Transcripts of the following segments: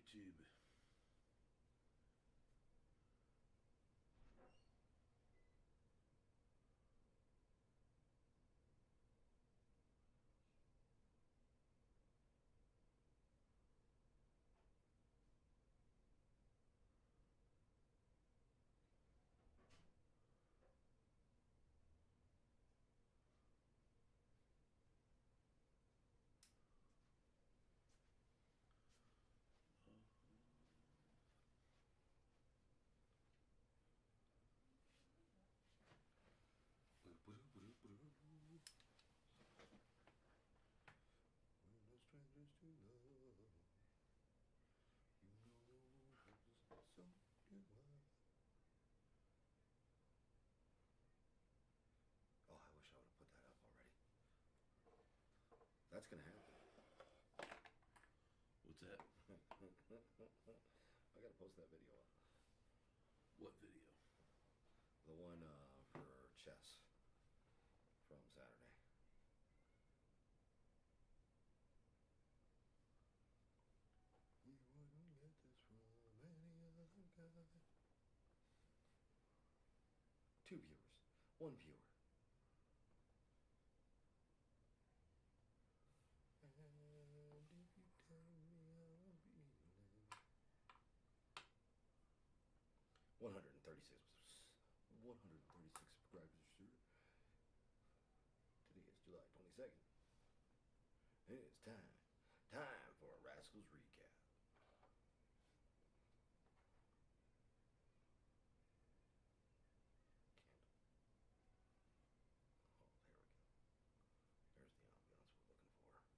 YouTube. We're no strangers to love. You know, so do I. Oh, I wish I would have put that up already. That's gonna happen. What's that? I gotta post that video up. What video? The one for chess from Saturday. You wouldn't get this from any other guy. 2 viewers. 1 viewer. And if you tell me I'll be 136 subscribers, sir. Today is July 22nd. It's time for a Rascals recap. Candle. Oh, there we go. There's the ambiance we're looking for.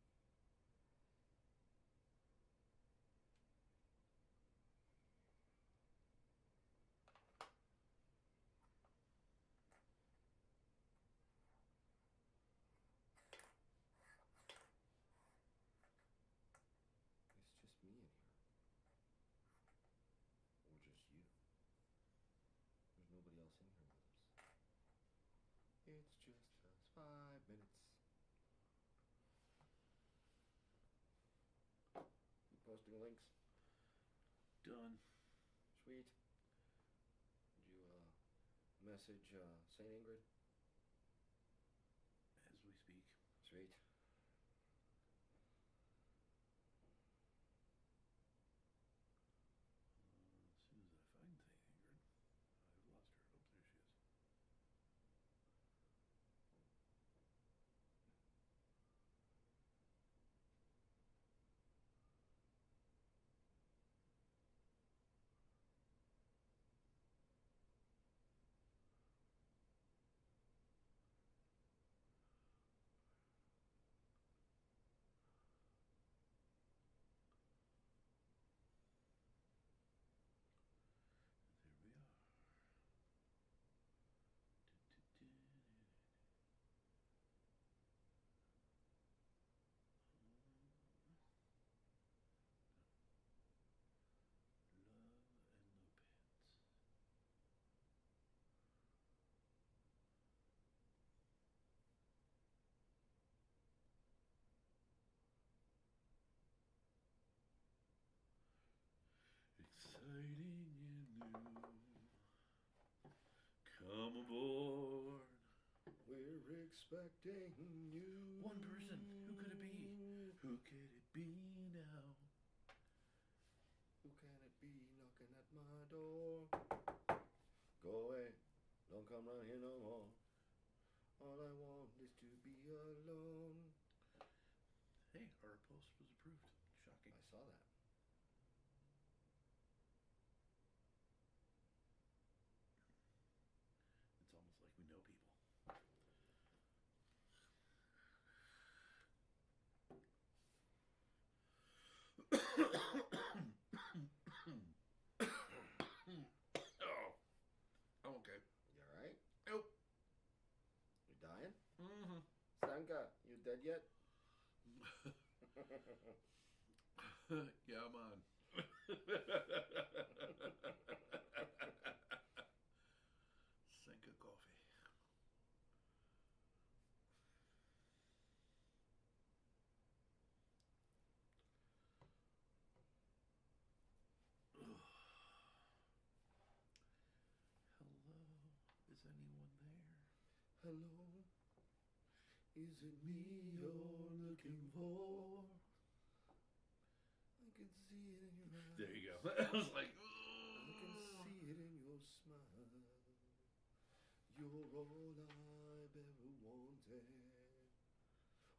It's just me in here. Or just you. There's nobody else in here with us. It's just us. 5 minutes. You posting links? Done. Sweet. Did you message St. Ingrid? As we speak. Sweet. As soon as I find St. Ingrid, I've lost her. Oh, there she is. There we are. Love and no pants. Exciting and new. Come aboard. We're expecting you. One person. Who could it be? Who could it be now? Who can it be knocking at my door? Go away. Don't come round here no more. All I want is to be alone. Hey, our post was approved. Shocking. I saw that. It's almost like we know people. Oh, I'm okay. You alright? Nope. You dying? Mm-hmm. Sanka, you dead yet? Yeah, I'm on. Sink of coffee. hello, is it me you're looking for? I can see it in your eyes. There you go. I was like, I can see it in your smile. You're all I've ever wanted.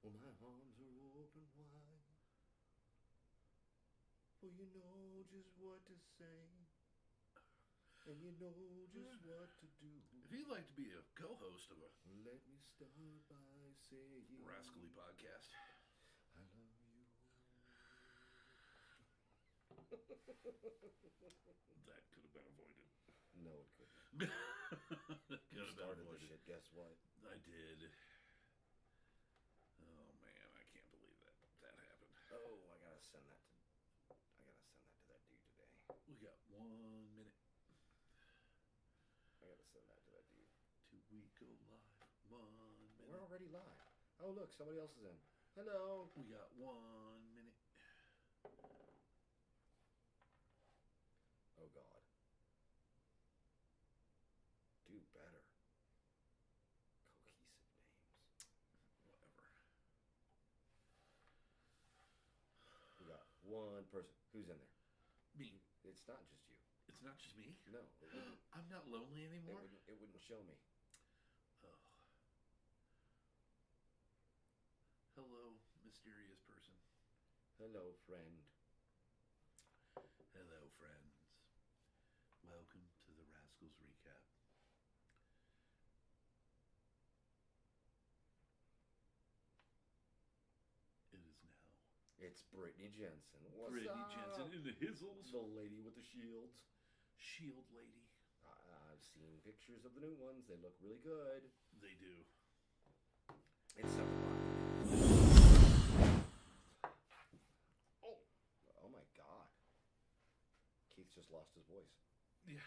Well, my arms are open wide. Well, you know just what to say. And you know just what to do. if you'd like to be a co-host of a Let me start by saying Rascally podcast, I love you. that could have been avoided. No, it couldn't. That You could have been started avoided. it, guess what? I did. Oh man, I can't believe that happened. Oh, I gotta send that to that dude today. We got 1 minute I gotta send that to that dude. till we go live. 1 minute. We're already live. Oh, look, somebody else is in. Hello. We got 1 minute. Oh, God. Do better. Cohesive names. Whatever. We got one person. Who's in there? Me. It's not just you. It's not just me. No, it wouldn't, I'm not lonely anymore. it wouldn't show me. Oh. Hello, mysterious person. Hello, friend. Hello, friends. Welcome to the Rascals recap. It is now It's Brittany Jensen. What's Brittany up? Jensen in the hizzles. The lady with the shields. Shield lady. I've seen pictures of the new ones. They look really good. They do. It's 7 o'clock. Oh my God. Keith just lost his voice. Yeah.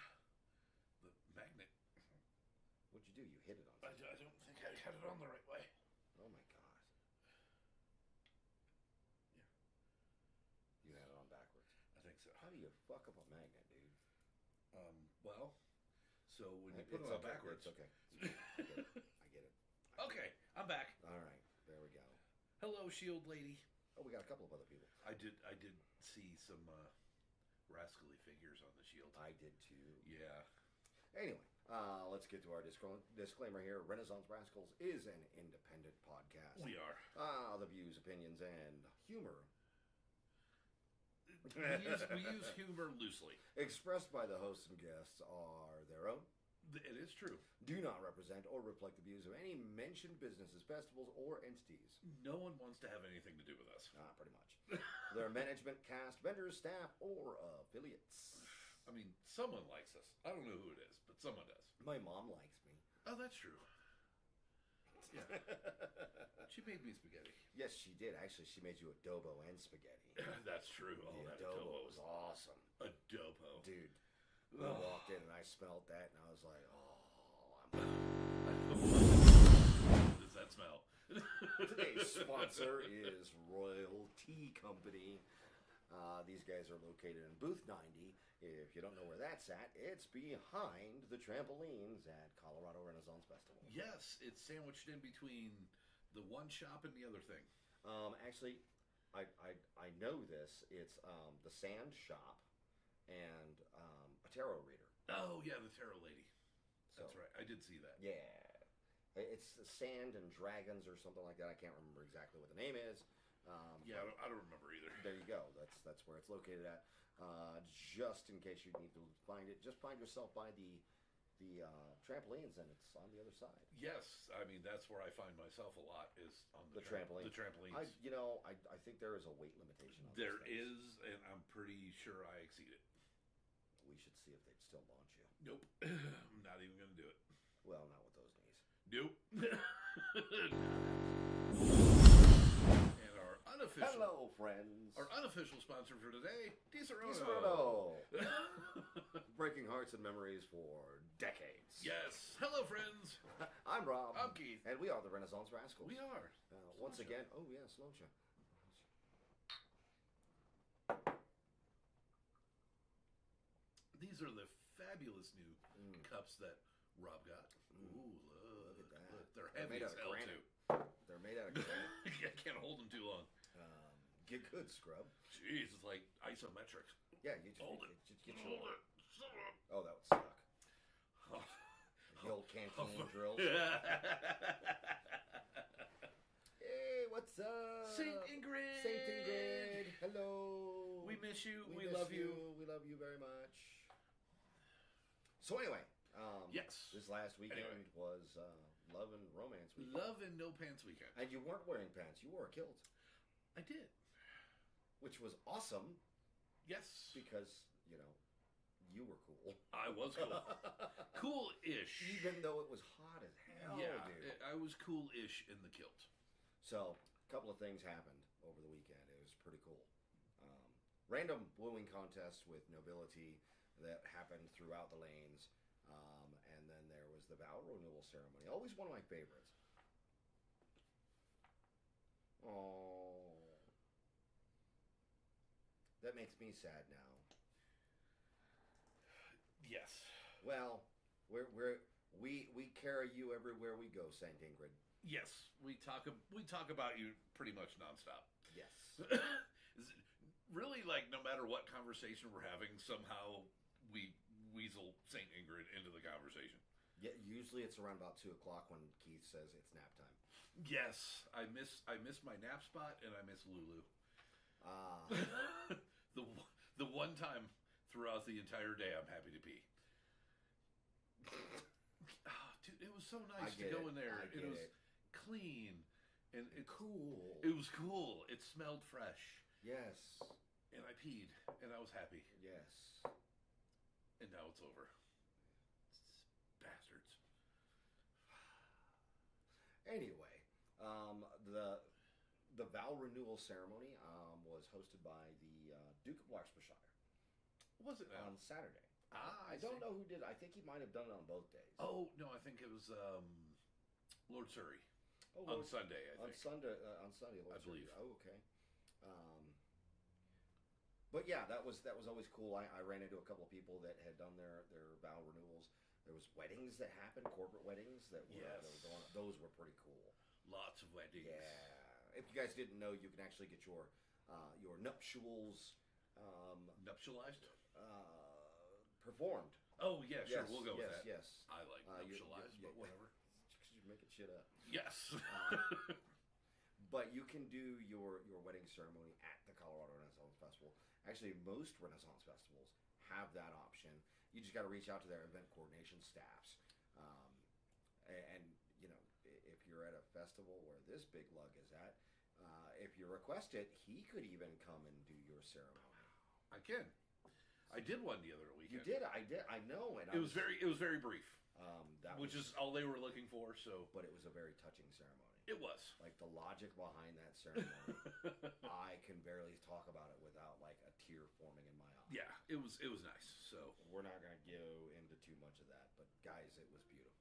The magnet. What'd you do? You hit it on I something. don't think I had it on the right way. Oh my God. Yeah. You had it on backwards. I think so. How do you fuck up a magnet, dude? Well, so when you put it on backwards. It's okay. I get it. Okay, I'm back. All right. There we go. Hello, Shield lady. Oh, we got a couple of other people. I did see some rascally figures on the Shield. I did too. Yeah. Anyway, let's get to our disclaimer here. Renaissance Rascals is an independent podcast. We are. The views, opinions, and humor We use humor loosely. expressed by the hosts and guests are their own. It is true. Do not represent or reflect the views of any mentioned businesses, festivals, or entities. No one wants to have anything to do with us. Pretty much. Their management, cast, vendors, staff, or affiliates. I mean, someone likes us. I don't know who it is, but someone does. My mom likes me. Oh, that's true. Yeah. She made me spaghetti. Yes, she did. Actually, she made you adobo and spaghetti. That's true. Oh, The that adobo was awesome. Adobo. Dude, I walked in and I smelled that and I was like, What does that smell? Today's sponsor is Royal Tea Company. These guys are located in Booth 90. If you don't know where that's at, it's behind the trampolines at Colorado Renaissance Festival. Yes, it's sandwiched in between the one shop and the other thing. Actually, I know this. It's the Sand Shop and a tarot reader. Oh, yeah, the tarot lady. That's So- right. I did see that. Yeah. It's Sand and Dragons or something like that. I can't remember exactly what the name is. Yeah, I don't remember either. There you go. That's where it's located at. Just in case you need to find it, just find yourself by the trampolines, and it's on the other side. Yes, I mean, that's where I find myself a lot, is on The trampoline. The trampolines. I think there is a weight limitation on There those things. is, and I'm pretty sure I exceed it. We should see if they'd still launch you. Nope. I'm not even going to do it. Well, not with those knees. Nope. And our unofficial... Hello, friends. Our unofficial sponsor for today, DiSerono. DiSerono. Breaking hearts and memories for decades. Yes. Hello, friends. I'm Rob. I'm Keith. And we are the Renaissance Rascals. We are. Once Slow again, oh yeah, slow show. These are the fabulous new cups that Rob got. Ooh, Look at that. Look, They're They're heavy made as out of hell, granite. too. They're made out of granite. I can't hold them too long. Get good, scrub. Jeez, it's like isometrics. Yeah, you just Hold it. Just get Hold your. it. Shut up. Oh, that would suck. Oh. The old canteen drills. Hey, what's up? Saint Ingrid. Saint Ingrid. Hello. We miss you. We miss love you. We love you very much. So anyway, Yes. this last weekend Anyway. was Love and Romance weekend. Love and no pants weekend. And you weren't wearing pants. You wore a kilt, I did. which was awesome Yes. because, you know, you were cool. I was cool. Cool-ish. Even though it was hot as hell, Yeah, dude. I was cool-ish in the kilt. So, a couple of things happened over the weekend. It was pretty cool. Random wooing contest with nobility that happened throughout the lanes. And then there was the vow renewal ceremony. Always one of my favorites. Oh, that makes me sad now. Yes. Well, we carry you everywhere we go, Saint Ingrid. Yes. We talk about you pretty much nonstop. Yes. Really, like, no matter what conversation we're having, somehow we weasel St. Ingrid into the conversation. Yeah, usually it's around about 2 o'clock when Keith says it's nap time. Yes, I miss my nap spot, and I miss Lulu. The one time throughout the entire day I'm happy to pee. Oh, dude, it was so nice to go in there. It was clean and cool. It was cool. It smelled fresh. Yes. And I peed, and I was happy. Yes. And now it's over. Bastards. Anyway, the vow renewal ceremony was hosted by the Duke of Larkspurshire. Was it now? On Saturday. I don't see. know who did. I think he might have done it on both days. Oh no, I think it was Lord Surrey Oh, on Sunday. I on think. Sunday, Lord I believe. Surrey. Oh, okay. But yeah, that was always cool. I ran into a couple of people that had done their vow renewals. There was weddings that happened, corporate weddings that were, that were going on. Those were pretty cool. Lots of weddings. Yeah. If you guys didn't know, you can actually get your nuptials Nuptialized? performed. Oh yeah, sure. Yes, we'll go with that. Yes. I like nuptialized, but whatever. You're making shit up. Yes. But you can do your wedding ceremony at the Colorado Renaissance Festival. Actually, most Renaissance festivals have that option. You just got to reach out to their event coordination staffs. And, you know, if you're at a festival where this big lug is at, if you request it, he could even come and do your ceremony. I can. I did one the other weekend. You did? I did. I know. And It was very brief. Which is all they were looking for. So, but it was a very touching ceremony. It was. Like, the logic behind that ceremony, I can barely talk about it without, like, a tear forming in my eye. Yeah, it was nice. So we're not going to go into too much of that, but guys, it was beautiful.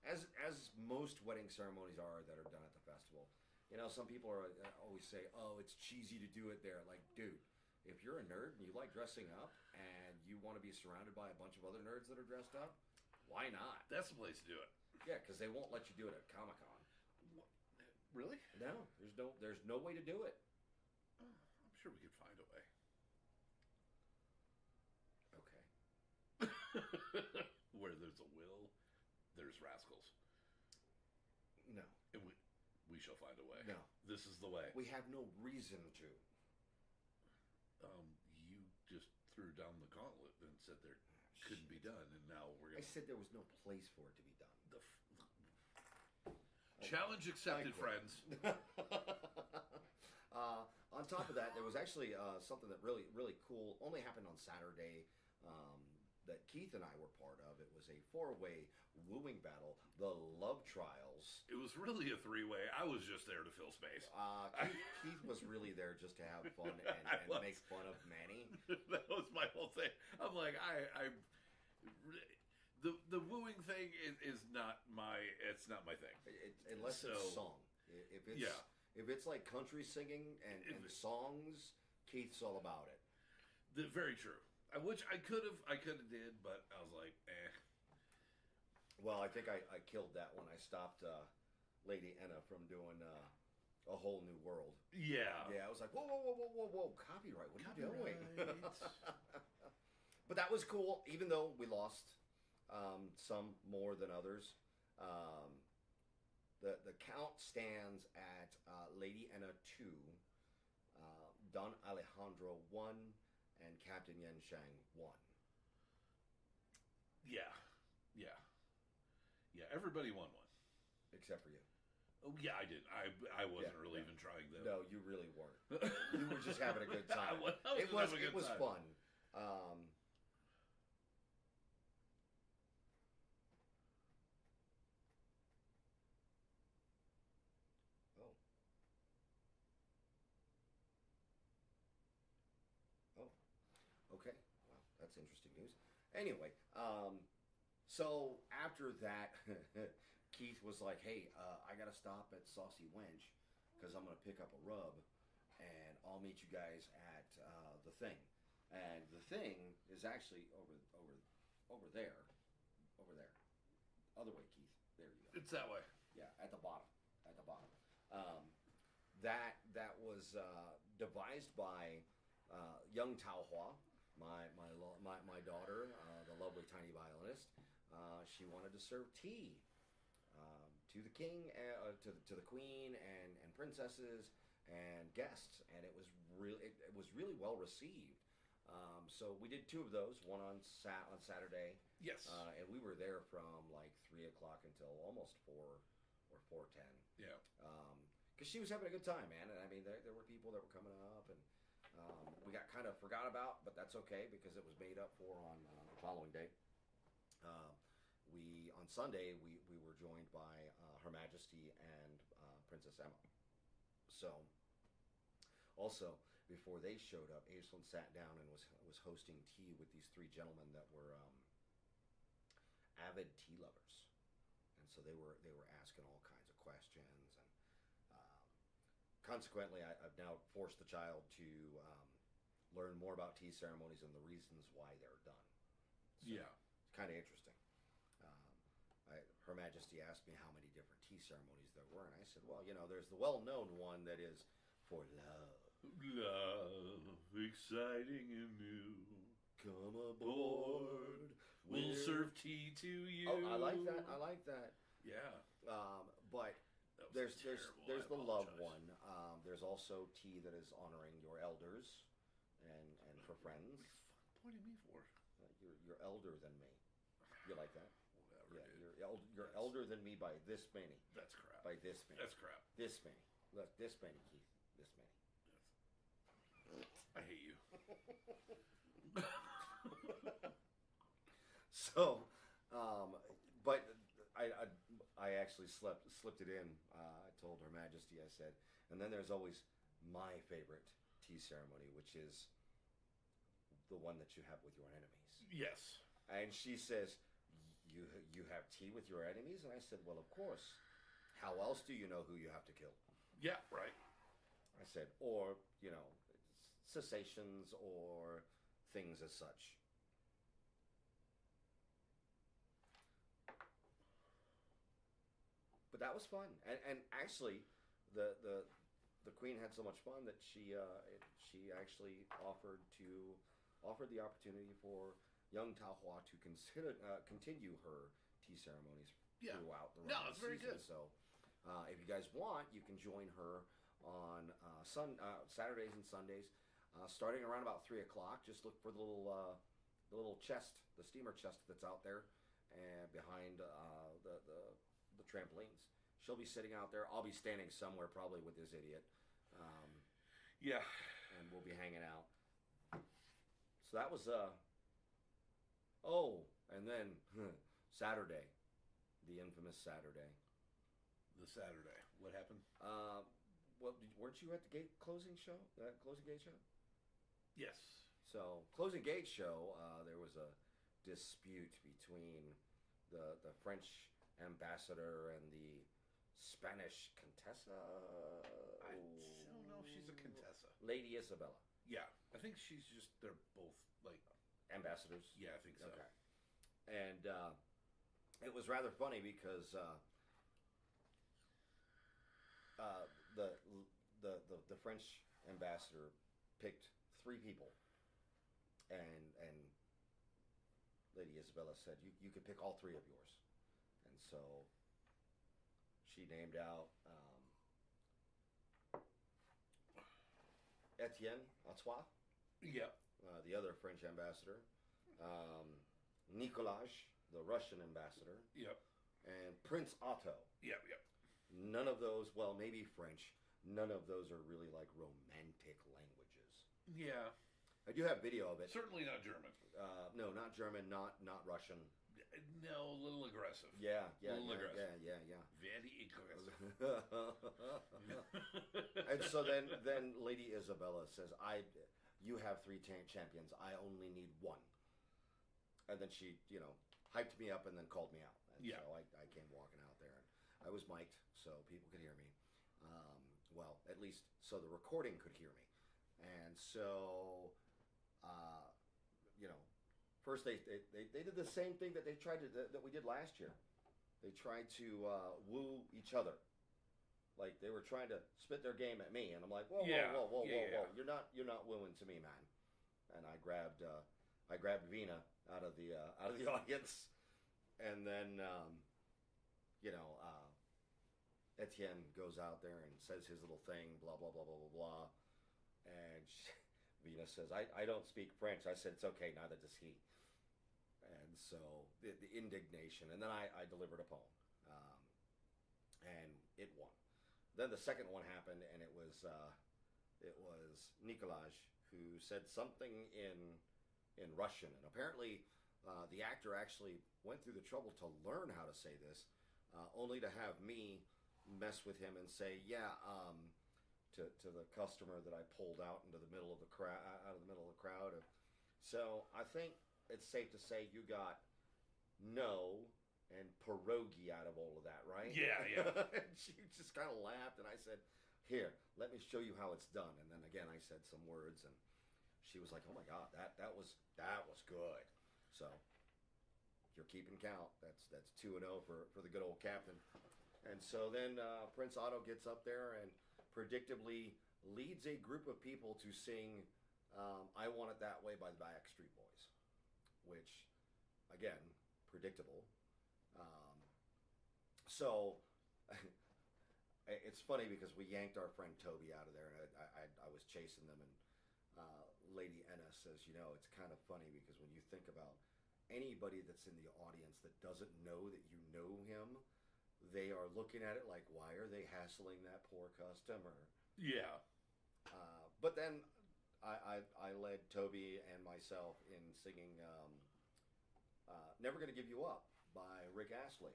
As most wedding ceremonies are that are done at the festival. You know, some people are always say, "Oh, it's cheesy to do it there." Like, dude, if you're a nerd and you like dressing up and you want to be surrounded by a bunch of other nerds that are dressed up, why not? that's the place to do it. Yeah, because they won't let you do it at Comic-Con. Really? No, there's no way to do it. I'm sure we could find a way. Okay. Where there's a will, there's rascals. No. And we shall find a way. No. This is the way. We have no reason to. You just threw down the gauntlet and said there couldn't be done, and now we're I gonna. said there was no place for it to be done. Challenge accepted, friends. On top of that, there was actually something that really, really cool. Only happened on Saturday. That Keith and I were part of. It was a 4-way wooing battle, the Love Trials. It was really a 3-way. I was just there to fill space. Keith was really there just to have fun and make fun of Manny. That was my whole thing. I'm like, the wooing thing is not my. It's not my thing. Unless it's song. If it's like country singing and songs, Keith's all about it. Very true. Which I could have did, but I was like, eh. Well, I think I killed that when I stopped Lady Enna from doing A Whole New World. Yeah. Yeah, I was like, whoa, whoa, whoa, whoa, whoa, whoa, copyright, what are you doing? Copyright. But that was cool, even though we lost some more than others. The count stands at Lady Enna 2, Don Alejandro 1, and Captain Yen Shang 1. Yeah. Yeah. Yeah, everybody won one. Except for you. Oh, yeah, I did. I wasn't Yeah, really no. even trying, though. No, you really weren't. You were just having a good time. I was having a It good was time. fun. Oh. Oh. Okay. Well, that's interesting news. Anyway, so after that, Keith was like, "Hey, I gotta stop at Saucy Wench because I'm gonna pick up a rub, and I'll meet you guys at the thing." And the thing is actually over there, over there, other way, Keith. There you go. It's that way. Yeah, at the bottom, at the bottom. That was devised by young Tao Hua, my daughter, the lovely tiny violinist. She wanted to serve tea to the king, to the queen, and princesses and guests, and it was really well received. So we did two of those, one on Saturday, Yes. and we were there from like 3 o'clock until almost 4 or 4:10. Yeah. Because she was having a good time, man. And I mean, there were people that were coming up, and we got kind of forgot about, but that's okay because it was made up for on the following day. On Sunday we were joined by Her Majesty and Princess Emma. So also before they showed up, Aislinn sat down and was hosting tea with these three gentlemen that were avid tea lovers, and so they were asking all kinds of questions, and consequently, I've now forced the child to learn more about tea ceremonies and the reasons why they're done. So Yeah. it's kind of interesting. Her Majesty asked me how many different tea ceremonies there were, and I said, well, there's the well-known one that is for love. Love, exciting and new. Come aboard. We'll serve tea to you. Oh, I like that. I like that. Yeah. But That was there's terrible. the love one. There's also tea that is honoring your elders and for friends. What are you fucking pointing me for? You're elder than me. You like that? Whatever, Yeah, dude. you're elder than me by this many. That's crap. By this many. That's crap. This many. Look, this many, Keith. This many. I hate you. So, but I actually slipped it in. I told Her Majesty, I said, and then there's always my favorite tea ceremony, which is the one that you have with your enemies. Yes. And she says, you have tea with your enemies? And I said, well, of course. How else do you know who you have to kill? Yeah, right. I said, or, cessations or things as such. But that was fun. And actually, the queen had so much fun that she actually offered the opportunity for young Tao Hua to continue her tea ceremonies throughout the rest of it's the very season. good. So, if you guys want, you can join her on Saturdays and Sundays, starting around about 3 o'clock. Just look for the little chest, the steamer chest that's out there, and behind the trampolines. She'll be sitting out there. I'll be standing somewhere, probably with this idiot. Yeah. And we'll be hanging out. So that was oh, and then Saturday, the infamous Saturday. The Saturday. What happened? Weren't you at the closing show? That closing gate show? Yes. So closing gate show, there was a dispute between the French ambassador and the Spanish Contessa. I don't know if she's a Contessa. Lady Isabella. Yeah, I think they're both like ambassadors. Yeah, I think so. Okay. And it was rather funny because uh, the, the French ambassador picked 3 people, and Lady Isabella said you could pick all 3 of yours, and so she named out Etienne Artois, Yep. the other French ambassador, um, Nicolas, the Russian ambassador, Yep. and Prince Otto. Yep. Yep. None of those, well, maybe French. None of those are really like romantic languages. Yeah. I do have video of it. Certainly not German. No, not German, not Russian. No, a little aggressive. Yeah, A little aggressive. yeah. Very aggressive. And so then Lady Isabella says, you have 3 champions. I only need 1. And then she, hyped me up and then called me out. And Yeah. so I came walking out there. And I was mic'd so people could hear me. Well, at least so the recording could hear me. And so, first they did the same thing that they tried that we did last year. They tried to woo each other. Like they were trying to spit their game at me, and I'm like, whoa. You're not wooing to me, man. And I grabbed Vina out of the audience, and then Etienne goes out there and says his little thing, blah blah blah blah blah blah, and Vina says, I don't speak French. I said, it's okay, neither does he. And so the indignation, and then I delivered a poem, and it won. Then the second one happened, and it was Nicolas who said something in Russian, and apparently the actor actually went through the trouble to learn how to say this, only to have me mess with him and say, to the customer that I pulled out into the middle of the crowd. So I think it's safe to say you got no and pierogi out of all of that, right? Yeah. And she just kind of laughed, and I said, here, let me show you how it's done. And then again, I said some words, and she was like, oh my God, that was good. So you're keeping count. That's 2-0 for the good old captain. And so then Prince Otto gets up there and predictably leads a group of people to sing I Want It That Way by the Backstreet Boys, which, again, predictable. So it's funny because we yanked our friend Toby out of there, and I was chasing them, and Lady Enna says, it's kind of funny because when you think about anybody that's in the audience that doesn't know that you know him, they are looking at it like, why are they hassling that poor customer? Yeah. But then I led Toby and myself in singing Never Gonna Give You Up by Rick Astley,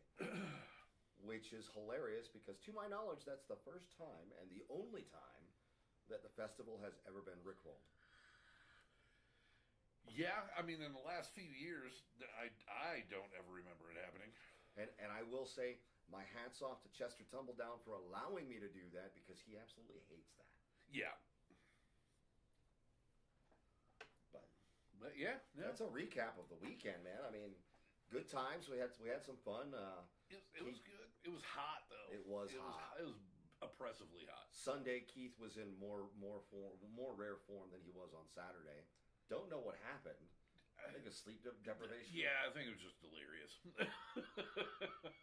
which is hilarious because to my knowledge, that's the first time and the only time that the festival has ever been rickrolled. Yeah, I mean, in the last few years, I don't ever remember it happening. And I will say, my hat's off to Chester Tumbledown for allowing me to do that because he absolutely hates that. Yeah. But yeah. That's a recap of the weekend, man. I mean, good times. We had some fun. It was good. It was hot though. It was hot. It was oppressively hot. Sunday, Keith was in more rare form than he was on Saturday. Don't know what happened. I think it's sleep deprivation. Yeah, I think it was just delirious.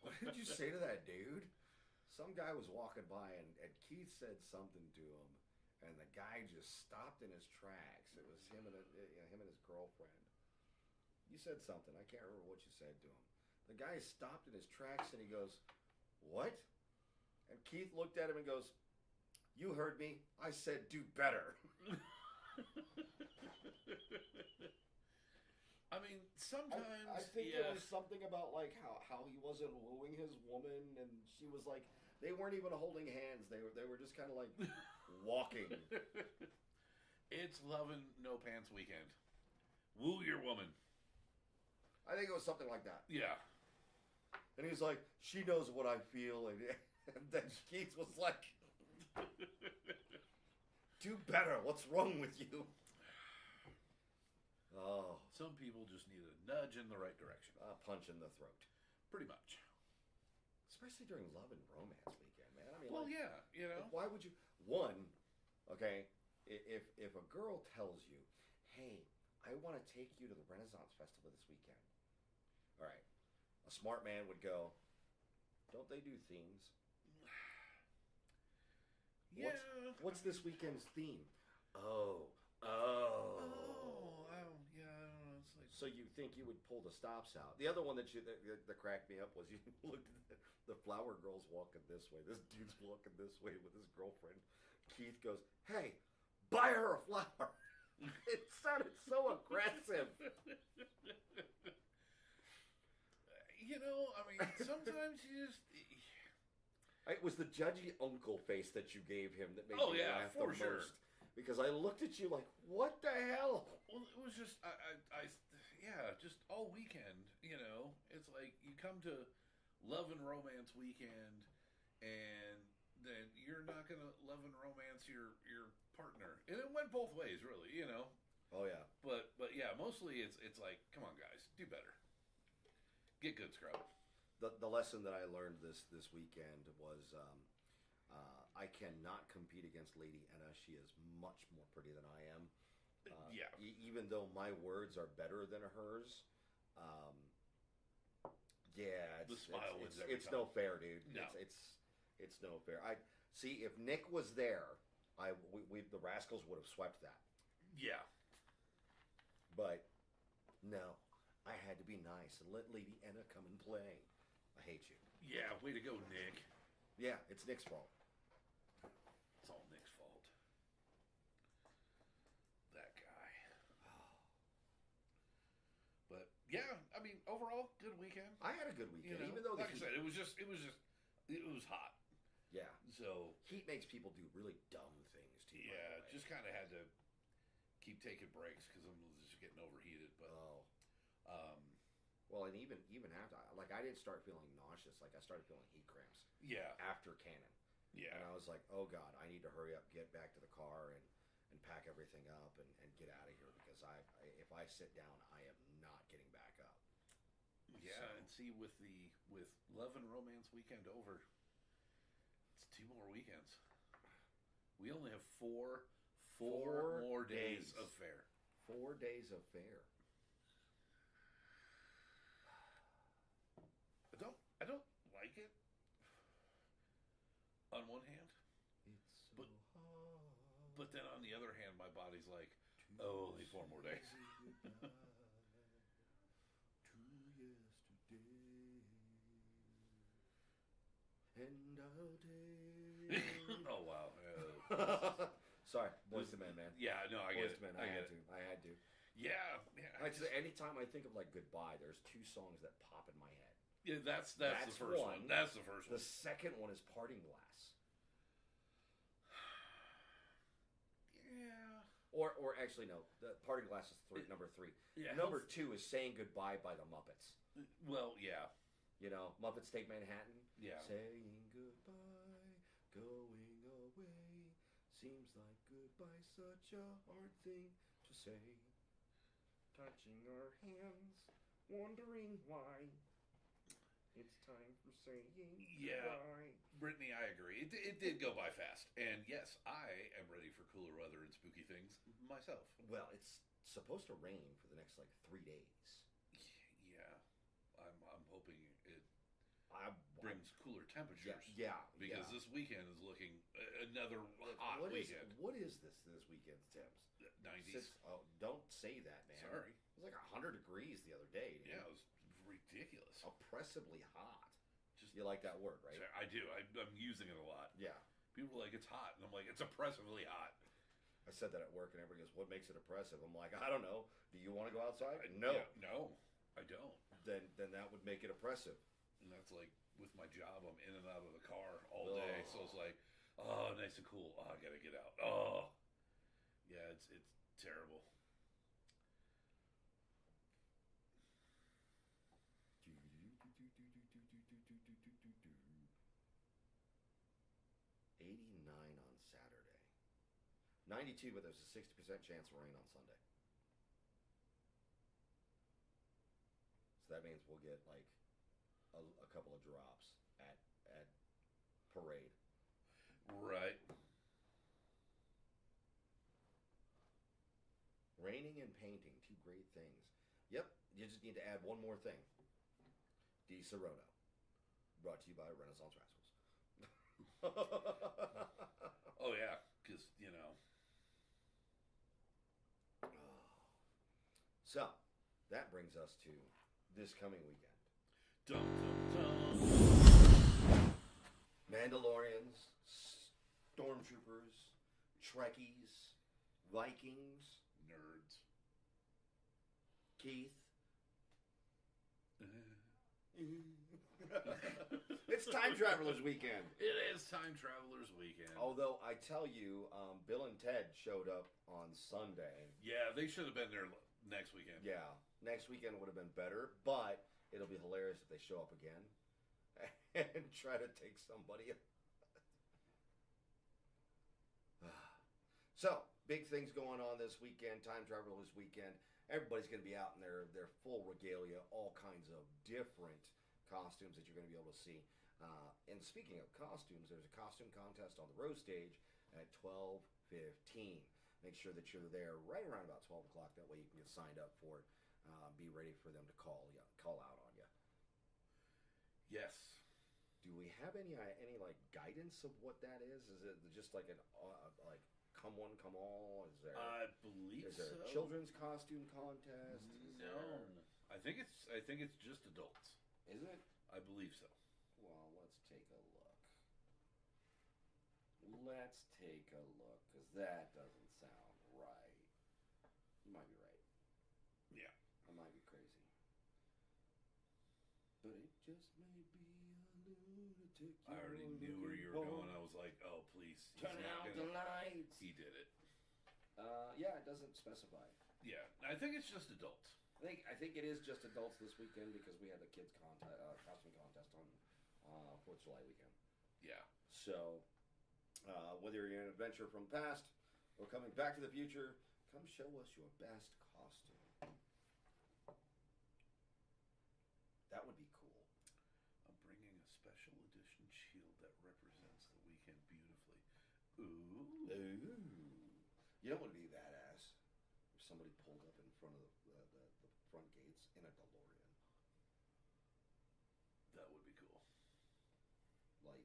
What did you say to that dude? Some guy was walking by and Keith said something to him, and the guy just stopped in his tracks. It was him and his girlfriend. You said something. I can't remember what you said to him. The guy stopped in his tracks and he goes, "What?" And Keith looked at him and goes, "You heard me. I said do better." I mean, sometimes I think it was something about like how he wasn't wooing his woman, and she was like, they weren't even holding hands. They were just kind of like walking. It's loving no pants weekend. Woo your woman. I think it was something like that. Yeah. And he's like, she knows what I feel, and then Keith was like, do better. What's wrong with you? Oh. Some people just need a nudge in the right direction. A punch in the throat. pretty much. Especially during love and romance weekend, man. I mean, Well, like, yeah, you know. why would you? One, okay, if a girl tells you, "Hey, I want to take you to the Renaissance Festival this weekend," all right, a smart man would go, "Don't they do themes? Yeah. What's this weekend's theme? Oh, Oh, I don't, yeah, I don't know. It's like, So you think you would pull the stops out? The other one that cracked me up was you looked at the flower girl's walking this way. This dude's walking this way with his girlfriend. Keith goes, "Hey, buy her a flower." It sounded so aggressive. you know, I mean, sometimes you just. It was the judgy uncle face that you gave him that made Oh, me yeah, laugh for the sure. most. Because I looked at you like, what the hell? Well, it was just, yeah, just all weekend, you know. It's like you come to love and romance weekend, and then you're not going to love and romance your partner. And it went both ways, really, you know. Oh, yeah. But yeah, mostly it's like, come on, guys, do better. Get good, scrub. The lesson that I learned this weekend was I cannot compete against Lady Enna. She is much more pretty than I am. Yeah. Even though my words are better than hers, yeah, The smile wins every it's time. no fair, dude. No. It's no fair. I see if Nick was there, the Rascals would have swept that. Yeah. But no, I had to be nice and let Lady Enna come and play. I hate you. Yeah, way to go, Nick. Yeah, it's Nick's fault. It's all Nick's fault. That guy. But yeah, I mean, overall, good weekend. I had a good You weekend, know, even though like I said, it was hot. yeah, So heat makes people do really dumb things too. by the yeah, way. just kind of had to keep taking breaks because I'm just getting overheated. But well, and even after, like, I didn't start feeling nauseous. Like, I started feeling heat cramps yeah, after Cannon, yeah, and I was like, oh god, I need to hurry up, get back to the car, and pack everything up and get out of here because if I sit down, I am not getting back up. yeah. So- And see, with love and romance weekend over, it's 2 more weekends. We only have four more days of fair. 4 days of fair. I don't like it. On one hand, It's so But- hard. but then on the other hand, my body's like, oh, only 4 more days. To yesterday, and I'll take. Oh wow. Sorry, Boyz II Men, man. Yeah, no, I get Boyz it. II Men. I I get had it. to. I had to. Yeah, Anytime I think of like Goodbye, there's 2 songs that pop in my head. yeah. That's That's the first one. one. That's the first The one. second one is Parting Glass. Yeah. Or actually no, the Parting Glass is number 3. Yeah. Number 2 is Saying Goodbye by the Muppets. Well, yeah. You know, Muppets Take Manhattan. Yeah. Saying goodbye, going away. Seems like goodbye, such a hard thing to say. Touching our hands, wondering why. It's time for saying Yeah. goodbye. Brittany, I agree. It did go by fast. And yes, I am ready for cooler weather and spooky things myself. Well, it's supposed to rain for the next like 3 days. Yeah. I'm hoping it I brings cooler temperatures. Yeah. Because yeah. this weekend is looking another hot What is- weekend. what is this weekend, Tim's? 90s. Oh, don't say that, man. Sorry. It was like 100 degrees the other day. Dude. Yeah, it was ridiculous. Oppressively hot. Just You like that word, right? I do. I'm using it a lot. Yeah. People are like, it's hot. And I'm like, it's oppressively hot. I said that at work, and everybody goes, "What makes it oppressive?" I'm like, I don't know. Do you want to go outside? No. Yeah, no, I don't. Then that would make it oppressive. And that's like with my job, I'm in and out of the car all day. So it's like, oh, nice and cool. Oh, I gotta get out. Oh, yeah, it's terrible. $89 on Saturday. 92, but there's a 60% chance of rain on Sunday. So that means we'll get like a couple of drops at parade. Right. Raining and painting, two great things. Yep, you just need to add one more thing. Di Serono. Brought to you by Renaissance Rascals. Oh yeah, because So, that brings us to this coming weekend. Dum dum dum. Mandalorians, Stormtroopers, Trekkies, Vikings, Nerds. Keith. It's Time Travelers Weekend. It is Time Travelers Weekend. Although I tell you, Bill and Ted showed up on Sunday. Yeah, they should have been there next weekend. Yeah, next weekend would have been better, but it'll be hilarious if they show up again and try to take somebody. So, big things going on this weekend, Time Travelers Weekend. Everybody's going to be out in their full regalia, all kinds of different costumes that you're going to be able to see. And speaking of costumes, there's a costume contest on the road stage at 12:15. Make sure that you're there right around about 12 o'clock. That way you can get signed up for it. Be ready for them to call out on you. Yes. Do we have any like guidance of what that is? Is it just like like come one, come all? Is there? I believe Is there so. a children's costume contest? No. I think it's just adults. Is it? I believe so. Well, let's take a look. Let's take a look, because that doesn't sound right. You might be right. Yeah. I might be crazy. But it just may be a lunatic. I already knew where you were going. I was like, oh, please. Turn out the lights. He did it. Yeah, it doesn't specify. Yeah. I think it's just adults. I think it is just adults this weekend because we had the kids costume contest on 4th of July weekend. Yeah. So, whether you're an adventure from the past or coming back to the future, come show us your best costume. That would be cool. I'm bringing a special edition shield that represents the weekend beautifully. Ooh. You know what would be badass? If somebody pulled up in front of the front gates in a DeLorean. That would be cool. Like,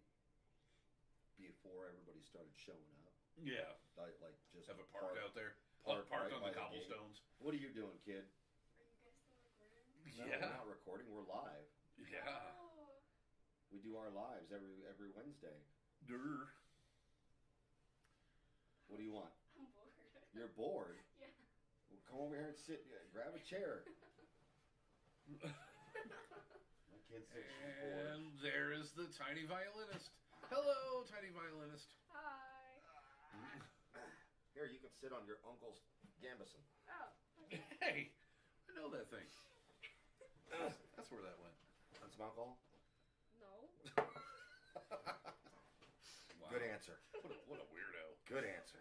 before everybody started showing up. Yeah. Like just have a park out there. Parked Parked right on the by cobblestones. What are you doing, kid? Are you guys still recording? No, Yeah. we're not recording. We're live. Yeah. Oh. We do our lives every Wednesday. Durr. What do you want? I'm bored. You're bored? Yeah. Well, come over here and sit. Grab a chair. My kid says she's bored. And there is the tiny violinist. Hello, tiny violinist. Hi. Here, you can sit on your uncle's gambeson. Oh. Okay. Hey, I know that thing. That's where that went. Want some alcohol? No. Wow. Good answer. What a weirdo. Good answer.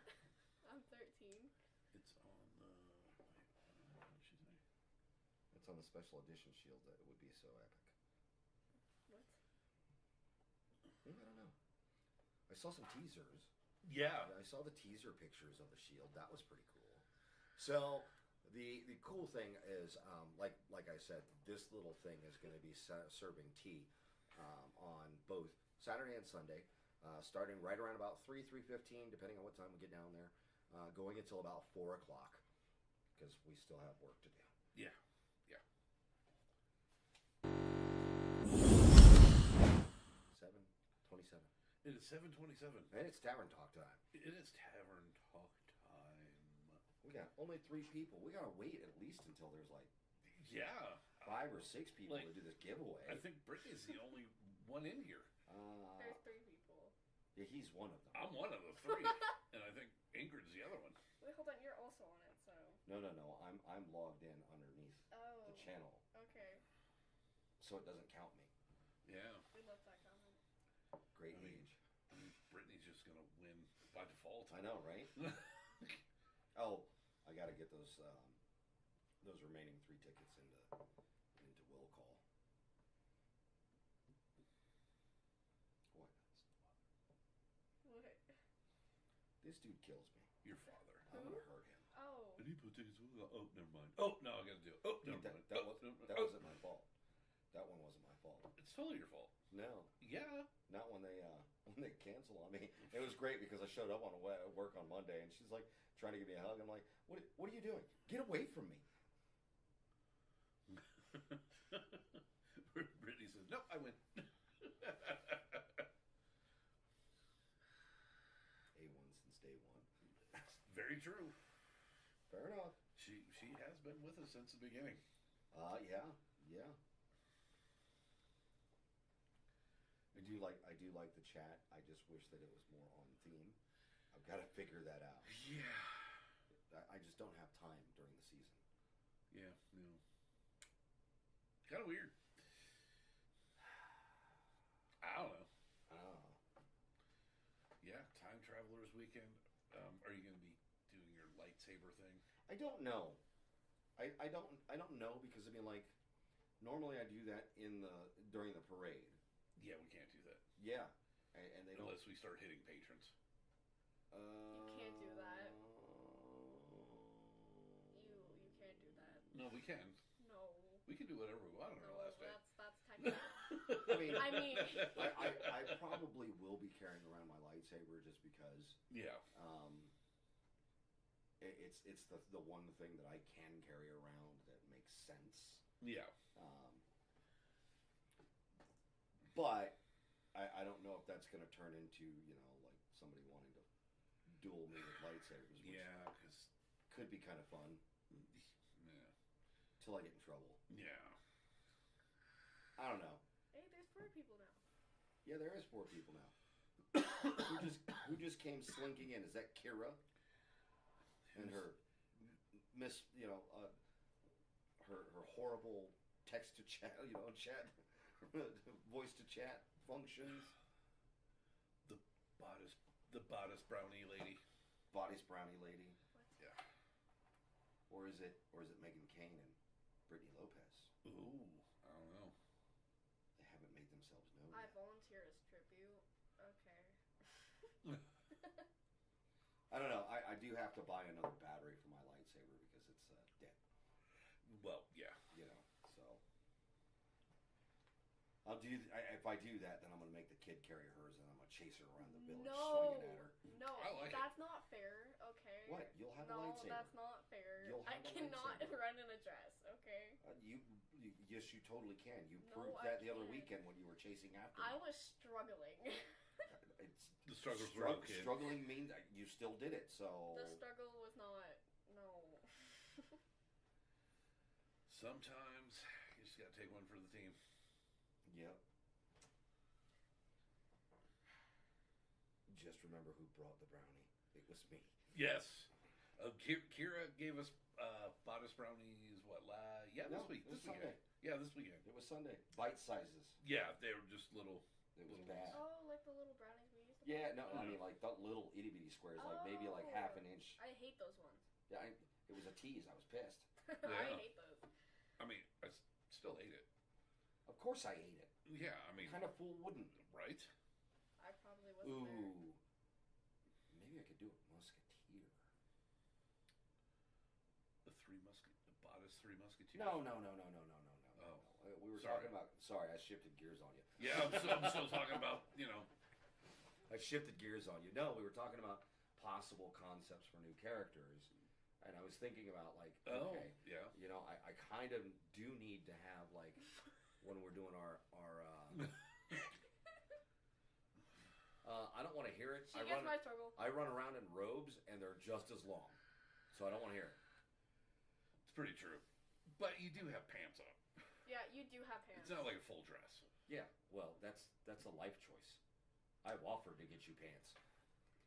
I'm 13. It's on the. Wait, what did she say? It's on the special edition shield that it would be so epic. What? I don't know. I saw some teasers. Yeah. I saw the teaser pictures of the shield. That was pretty cool. So the cool thing is, like I said, this little thing is going to be serving tea on both Saturday and Sunday, starting right around about 3:15, depending on what time we get down there, going until about 4 o'clock, because we still have work to do. Yeah. Yeah. 7:27. It is 7:27. And it's Tavern Talk time. It is Tavern Talk time. We got only 3 people. We got to wait at least until there's like Yeah. 5 or 6 people Like, to do this giveaway. I think Brittany's the only one in here. There's 3 people. Yeah, he's one of them. I'm one of the 3. And I think Ingrid's the other one. Wait, hold on. You're also on it, so. No. I'm logged in underneath Oh. the channel, Okay. so it doesn't count me. Yeah. We left that comment. Great I mean, age. Brittany's just going to win by default. I know, right? Oh, I got to get those remaining 3 tickets into will call. This dude kills me. Your father. I'm gonna hurt him. Oh. And he put things. Oh, never mind. Oh, no, I gotta do it. Oh, never mind. That Oh, wasn't my fault. That one wasn't my fault. It's totally your fault. No, Yeah. not when they cancel on me. It was great because I showed up on work on Monday, and she's like trying to give me a hug. I'm like, what are you doing? Get away from me. Brittany says, "No, I win." A1 since day one. Very true. Fair enough. She has been with us since the beginning. Yeah. I do like the chat. I just wish that it was more on theme. I've got to figure that out. Yeah. I just don't have time during the season. Yeah. No. Kind of weird. I don't know. Yeah, Time Travelers Weekend. Are you going to be doing your lightsaber thing? I don't know. I don't know because I mean like normally I do that during the parade. Yeah, we can't do that. Yeah, and they don't. Unless we start hitting patrons. You can't do that. You can't do that. No, we can. No. We can do whatever we want on our last day. That's technical. I mean, I mean, I probably will be carrying around my lightsaber just because. Yeah. It's the one thing that I can carry around that makes sense. Yeah. But I don't know if that's going to turn into like somebody wanting to duel me with lightsabers. Which Because could be kind of fun. yeah. Till I get in trouble. Yeah. I don't know. hey, there's 4 people now. Yeah, there is 4 people now. who just came slinking in? Is that Kira? And her her horrible text to chat, chat, voice to chat functions. The bodice brownie lady. Bodice brownie lady. What? Yeah. Or is it Meghan Cain and Brittany Lopez? Ooh, I don't know. They haven't made themselves known I yet. volunteer as tribute. Okay. I don't know. I do have to buy another battery for my lightsaber because it's dead. Well, yeah. So I'll do. If I do that, then I'm gonna make the kid carry hers, and I'm gonna chase her around the village, swinging at her. No, I like that's not fair. Okay. What? You'll have a No, lightsaber. that's not fair. You'll I have a cannot lightsaber. run in a dress. Okay. Yes, you totally can. You No, proved I that the other can't. weekend when you were chasing after I me. was struggling. It's The struggle's real, kid. struggling means you still did it. So The struggle was not. No. Sometimes you just gotta take one for the team. Yep. Just remember who brought the brownie. It was me. Yes. Kira gave us bodice brownies. What? This week. This weekend. Sunday. Yeah, this weekend. It was Sunday. Bite sizes. Yeah, they were just little. It was Little bad. Oh, like the little brownies we used to Yeah, buy? no, I mean like the little itty bitty squares, like maybe like half an inch. I hate those ones. Yeah, it was a tease. I was pissed. I Yeah. hate those. I mean, I still ate it. Of course I ate it. Yeah, I mean, What kind of fool wouldn't? right? I probably wasn't there. Ooh. Maybe I could do a musketeer. The bodice Three Musketeers. No. Oh. We were Sorry. talking about. Sorry, I shifted gears on you. Yeah, I'm still talking about I shifted gears on you. No, we were talking about possible concepts for new characters, and I was thinking about like, okay, yeah. I kind of do need to have like when we're doing our I don't want to hear it. She gets my struggle. I run around in robes and they're just as long, so I don't want to hear it. It's pretty true. But you do have pants on. Yeah, you do have pants. It's not like a full dress. Yeah, well, that's a life choice. I've offered to get you pants.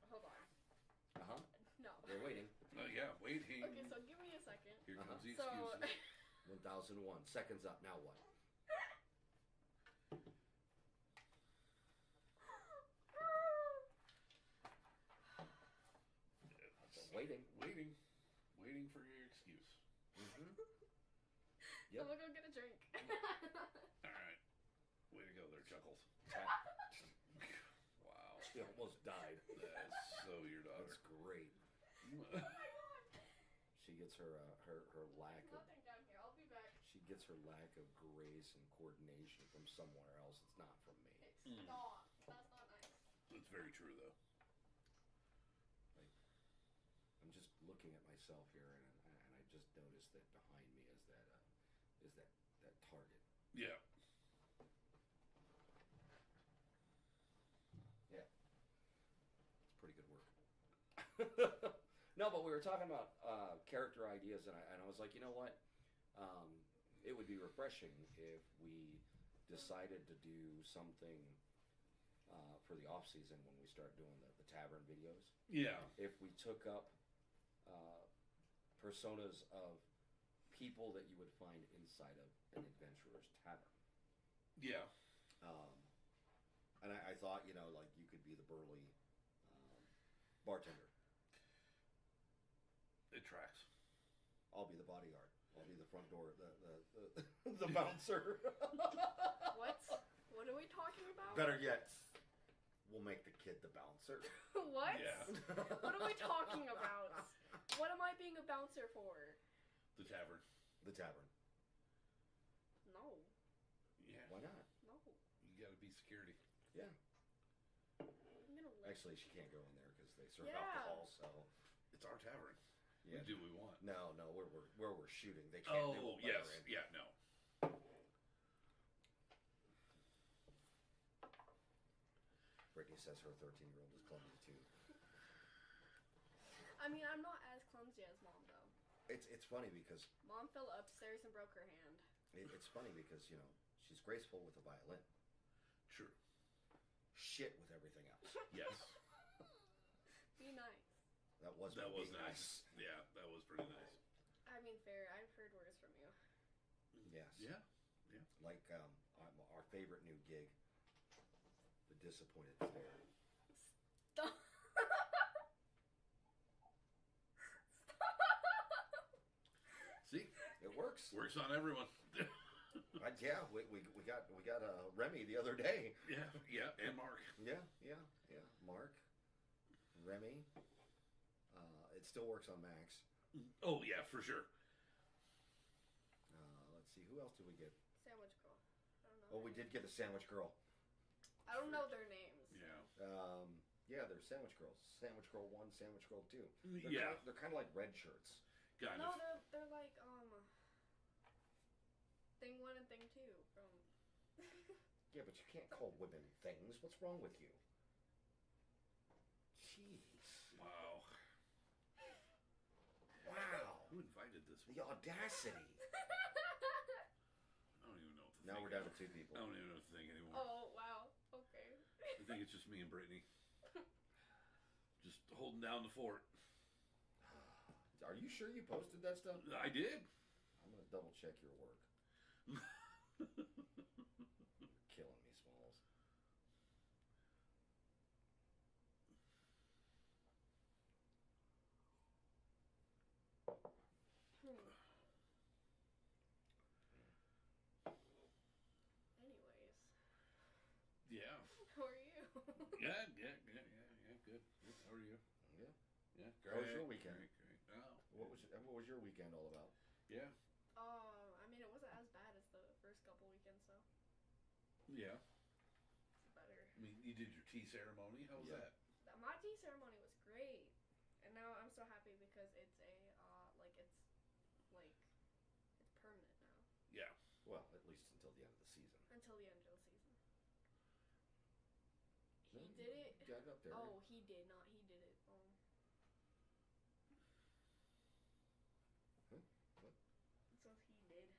Hold on. No. They're waiting. Oh yeah, waiting. Okay, so give me a second. Here comes the So, excuses. 1001 seconds up. Now what? Waiting for your excuse. Mm-hmm. I'm gonna go get a drink. All right. Way to go there, Chuckles. Wow. She almost died. That's so your daughter. That's She gets her lack of. Nothing down here. I'll be back. She gets her lack of grace and coordination from somewhere else. It's not from me. Stop. That's not nice. It's very true, though. Like, I'm just looking at myself here, and I just noticed that behind me is that target. Yeah. Yeah. It's pretty good work. No, but we were talking about character ideas, and I was like, you know what? It would be refreshing if we decided to do something for the off season when we start doing the tavern videos. Yeah. If we took up personas of people that you would find inside of an adventurer's tavern. Yeah. And I thought, you know, like you could be the burly bartender. It tracks. I'll be the bodyguard. I'll be the front door, the bouncer. What? What are we talking about? Better yet, we'll make the kid the bouncer. What? Yeah. What are we talking about? What am I being a bouncer for? The tavern. The tavern. No. Yeah. Why not? No. You gotta be security. Yeah. I'm gonna live. Actually, she can't go in there because they serve Yeah. alcohol. So It's our tavern. yeah. We do what we want. No, where we're shooting, they can't. They Oh, won't let yes. her in. Yeah, no. Brittany says her 13-year-old is clumsy too. I mean, I'm not as clumsy as Mom, though. It's funny because Mom fell upstairs and broke her hand. it's funny because you know she's graceful with a violin, True. shit with everything else. Yes. Be nice. That was That was being nice. Yeah, that was pretty nice. I mean, fair. I've heard words from you. Yes. Yeah. Like our favorite new gig, the disappointed stare. Stop. See? It works. Works on everyone. Yeah, we got Remy the other day. Yeah, yeah, and Mark. Yeah. Mark, Remy. It still works on Max. Oh, yeah, for sure. Let's see, who else did we get? Sandwich girl. I don't know. Oh, we did get a sandwich girl. I don't know their names. Yeah. Yeah, they're sandwich girls. Sandwich girl 1, sandwich girl 2. Yeah. They're kind of like red shirts. Kind No, of. they're like thing 1 and thing 2 from. Yeah, but you can't call women things. What's wrong with you? Jeez. Wow. Wow. Who invited this one? The audacity. I don't even know what to Now think. we're down to 2 people. I don't even know what to think anymore. Oh wow. Okay. I think it's just me and Brittany. Just holding down the fort. Are you sure you posted that stuff? I did. I'm going to double check your work. Killing me, Smalls. Anyways. Yeah. How are you? Yeah. Good. How are you? Yeah. Yeah. How was your weekend? Great. Oh. What was your weekend all about? Yeah. I mean, it wasn't as bad as the first couple weekends, though. Yeah. It's better. I mean, you did your tea ceremony. How was Yeah. that? My tea ceremony was great, and now I'm so happy because it's it's permanent now Yeah. Well, at least until the end of the season. until the end of the season. He No, did it. Got it up there. Oh, he did not. He did it. Oh. Huh? What? It says he did.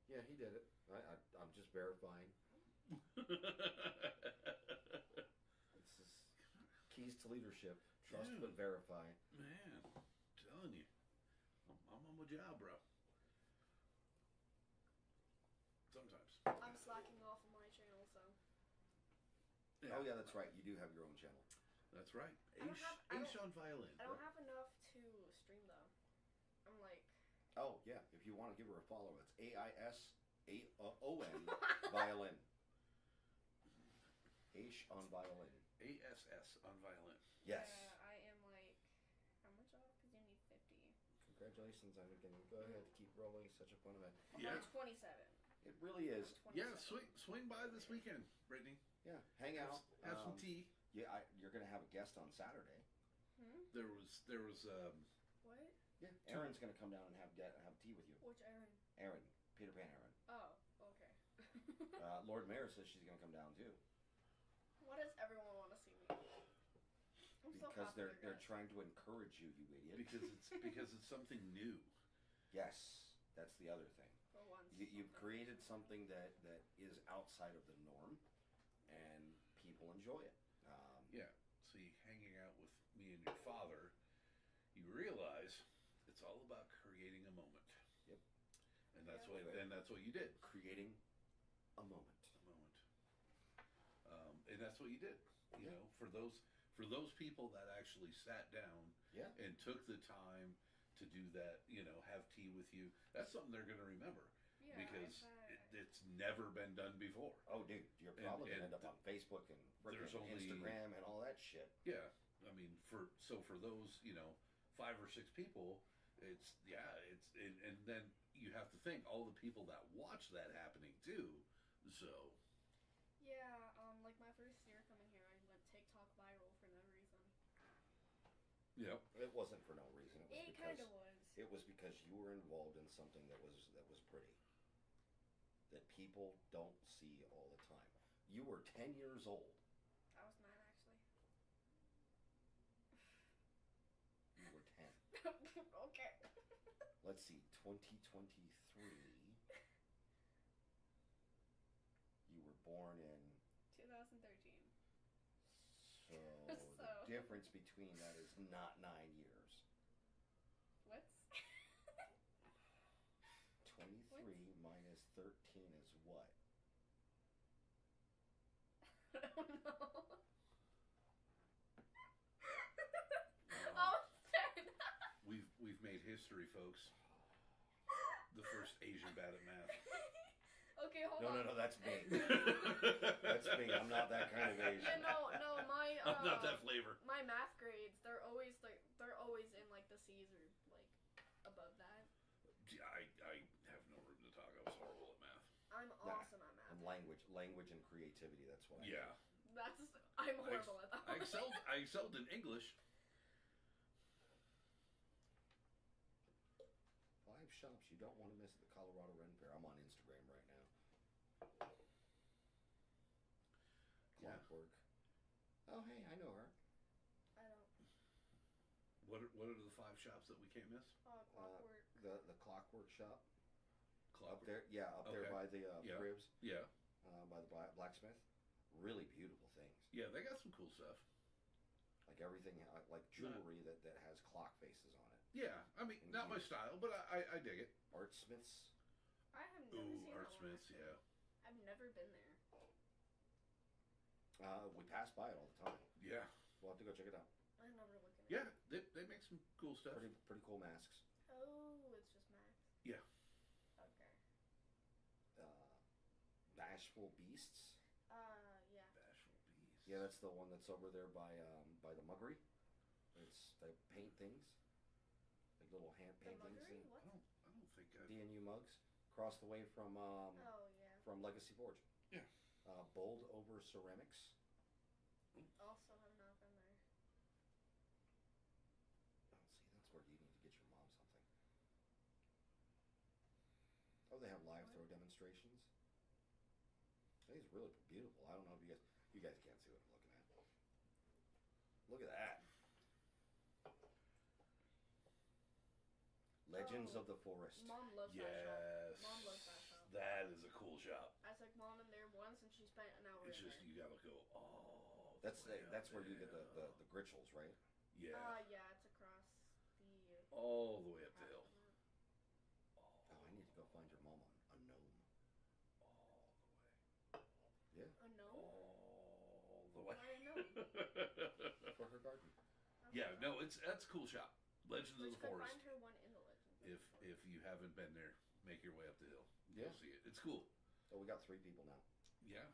Yeah, he did it. I'm just verifying. It's just keys to leadership. Trust Dude. but verify. Man, I'm telling you. I'm on my job, bro. Sometimes. I'm slacking off on my channel, so. Oh yeah, that's right. You do have your own channel. That's right. I don't Aish on violin. I don't have enough to stream though. I'm like. Oh yeah, if you want to give her a follow, it's AISAON violin. Aish on violin. ASS on violin. Yes. I am like. How much off? Because you need congratulations on getting. Go ahead, keep rolling. Such a fun event. I'm Yeah. only 27. It really is. I'm Yeah, 27. swing by this weekend, Brittany. Yeah, hang out. Have some tea. Yeah, you're gonna have a guest on Saturday. Hmm? There was What? Yeah, Aaron's gonna come down and have tea with you. Which Aaron? Aaron, Peter Pan Aaron. Oh, okay. Lord Mayor says she's gonna come down too. Why does everyone want to see me? I'm so Because popular, they're guys. trying to encourage you, you idiot. because it's something new. Yes, that's the other thing. For once. You've created something that is outside of the norm, and people enjoy it. Yeah. See, hanging out with me and your father, you realize it's all about creating a moment. Yep. And that's Yeah. what you did. Creating a moment. A moment. And that's what you did. You Yeah. know, for those people that actually sat down Yeah. and took the time to do that, have tea with you. That's something they're going to remember Yeah, because I- it's never been done before. Oh, dude, you're probably And gonna end up on Facebook and there's frickin' only- Instagram and all that shit. Yeah, I mean, for those 5 or 6 people, it's and then you have to think all the people that watch that happening too. So Yeah, like my first year coming here, I went TikTok viral for no reason. yep, It wasn't for no reason. It kind of was. It was because you were involved in something that was pretty. That people don't see all the time. You were 10 years old. I was 9 actually. You were 10. Okay. Let's see, 2023. You were born in. 2013. So So- the difference between that is not 9 years. What's? 23 minus 13 is what? I don't know. Wow. Oh, shit. we've made history, folks. The first Asian bad at math. Okay, hold on. No, that's me. That's me. I'm not that kind of Asian. Yeah, no, my I'm not that flavor. my math grades, they're always in like the C's or like above that. Gee, I have no room to talk. I was horrible at math. I'm awesome at math. And language and creativity. That's what. Yeah, I'm horrible at that. I excelled in English. 5 shops you don't want to miss at the Colorado Ren Fair. I'm on Instagram right now. Yeah. Clockwork. Oh, hey, I know her. I don't. What are the 5 shops that we can't miss? Clockwork. The Clockwork shop Clockwork. up there. Yeah, up there Okay. by the Yeah. cribs, Yeah, by the blacksmith. Really beautiful things. yeah, they got some cool stuff. Like everything, like jewelry that has clock faces on it. Yeah, I mean, not my style, but I dig it. Artsmiths. I have never Ooh, seen that one, Artsmiths, actually. yeah. I've never been there. We pass by it all the time. Yeah, We'll have to go check it out. I'm never looking at yeah, it. they make some cool stuff. Pretty cool masks. Oh, it's just Max. Yeah. Okay. Bashful Beasts. Yeah. Bashful Beast. Yeah, that's the one that's over there by the muggery. They paint things, like little hand The paintings. Muggery? And What? I don't think I. D&U mugs across the way from Oh, yeah. from Legacy Forge. Yeah. Bold over ceramics. Also have not been there. Oh, see, that's where you need to get your mom something. Oh, they have live throw demonstrations. I think it's really beautiful. I don't know if you guys can't see what I'm looking at. Look at that. Legends of the Forest. Mom loves that shop. Yes. Mom loves that shop. That is a cool shop. I took Mom in there once and she spent an hour It's in just there. you gotta go. Oh, That's where you get the Gritchels, right? Yeah. Yeah, it's across the... All the way up the hill. Oh, I need to go find your mom a gnome. All the way. Yeah, A gnome? All the way. Why a gnome? for her garden. Yeah, no, that's a cool shop. Legends of Which the could Forest. find her one in the Legends. If you haven't been there, make your way up the hill. Yeah. You'll see it. It's cool. Oh, we got 3 people now. Yeah.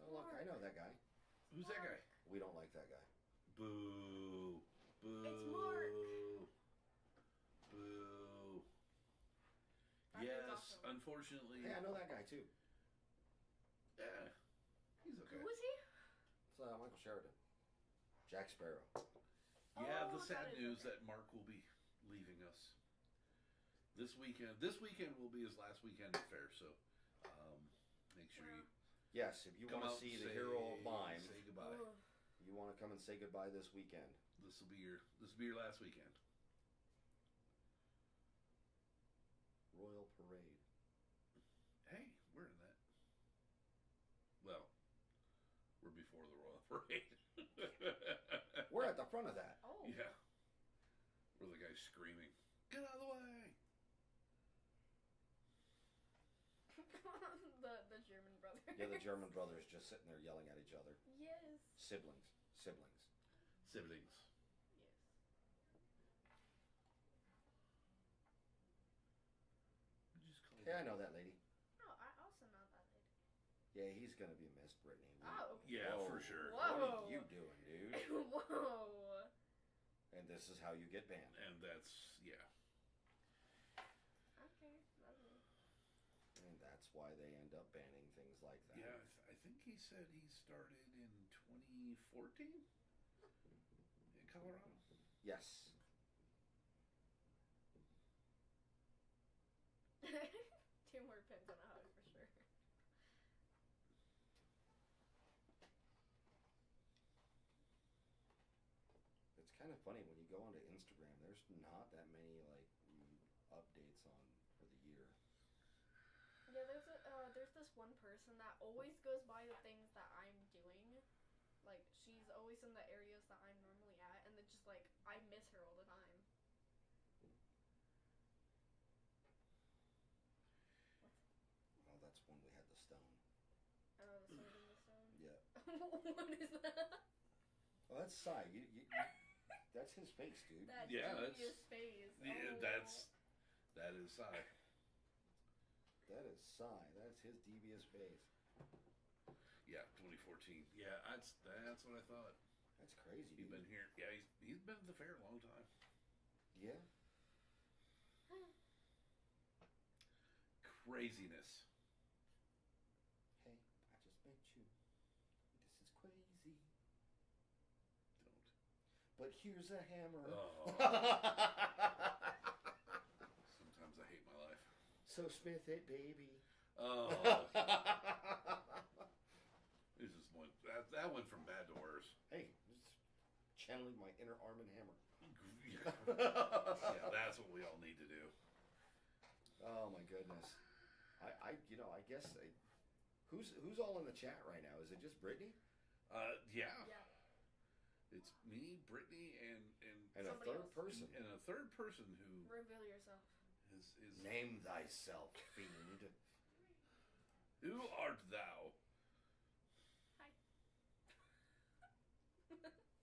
Oh, look, I know that guy. Who's that guy? We don't like that guy. Boo. Boo. It's Mark. unfortunately, Hey, I know that guy too. yeah, he's okay. Who is he? It's Michael Sheridan. Jack Sparrow. Yeah, the Oh, sad that is news okay. that Mark will be leaving us this weekend. This weekend will be his last weekend at fair, so make sure you Yes, if you come want to out see and the hero of mime, say goodbye. Ugh. you want to come and say goodbye this weekend. This will be your last weekend. Royal Parade. Hey, we're in that. Well, we're before the Royal Parade. We're at the front of that. Oh. Yeah. We're the guy screaming, "Get out of the way!" the German brother. Yeah, the German brothers just sitting there yelling at each other. Yes. Siblings. Siblings. Yes. We just call Yeah, I it- know that lady. Oh, I also know that lady. Yeah, he's gonna be missed, Brittany. Oh. Yeah, Whoa. for sure. What Whoa. are you doing, dude? Whoa. And this is how you get banned. And that's yeah. Okay, lovely. And that's why they end up banning things like that. Yeah, I think he said he started in 2014 in Colorado. Yes. Two more pins and a hug for sure. It's kind of funny when you go onto Instagram. There's not that many like updates on for the year. Yeah, there's this one person that always goes by the things that I'm doing. Like, she's always in the areas that I'm normally at, and it's just like I miss her all the time. Oh, that's when we had the stone. Oh, the sword in the stone. Yeah. What is that? Well, that's Sai. That's his face, dude. That Yeah, genius phase. Yeah, Oh. that is Sai. That is Sai. That's his devious face. Yeah, 2014. Yeah, that's what I thought. That's crazy, He's dude. been here. Yeah, he's been at the fair a long time. Yeah. Craziness. Hey, I just met you. This is crazy. Don't. But here's a hammer. Oh. Sometimes I hate my life. So Smith it, baby. Oh. This is one. That went from bad to worse. Hey, just channeling my inner Arm and Hammer. Yeah, that's what we all need to do. Oh my goodness. I guess who's all in the chat right now? Is it just Brittany Yeah. Yeah. It's me, Brittany, and and a Somebody third else. person? and a third person who Reveal yourself. is Name thyself, fiend. Who art thou? Hi.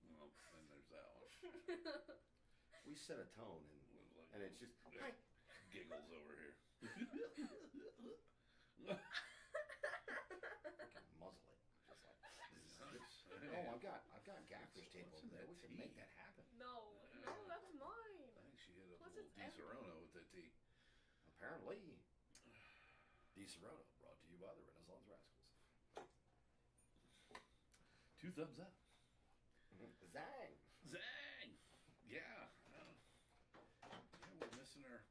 Well, and there's that one. We set a tone, and it's just hi. Giggles over here. Fucking muzzle it, just like. Nice. Oh, I've got gaffer's tape What's over in there. that We can tea? make that happen. No, that's mine. I think she hit a Plus little it's Di everywhere. Serono with that tea. Apparently, Di Serono brought to you by the Renaissance Rascals. 2 thumbs up. Zang. Zang! Yeah.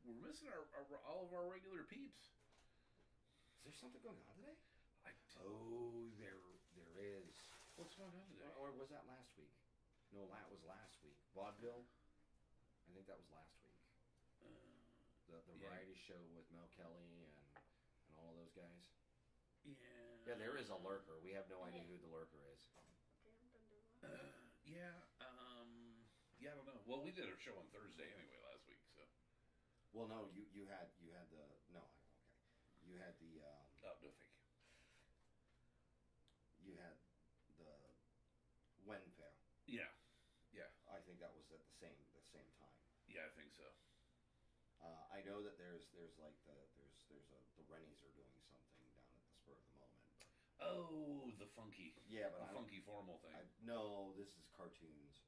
We're missing our all of our regular peeps. Is there something going on today? Oh, there is. what's going on today? Or was that last week? No, that was last week. Vaudeville. I think that was last week. The Yeah. variety show with Mel Kelly and all of those guys. Yeah. Yeah, there is a lurker. We have no idea who the lurker is. Okay, I'm done doing that. Yeah. Yeah, I don't know. Well, we did our show on Thursday anyway last week, so. Well, no, you had the no, okay. You had the Oh, no, thank you. you had the Wen Fair. Yeah. I think that was at the same time. Yeah, I think so. I know that there's like the Rennies are doing something down at the spur of the moment. But, Oh, the funky. yeah, but The I funky formal thing. no, this is cartoons.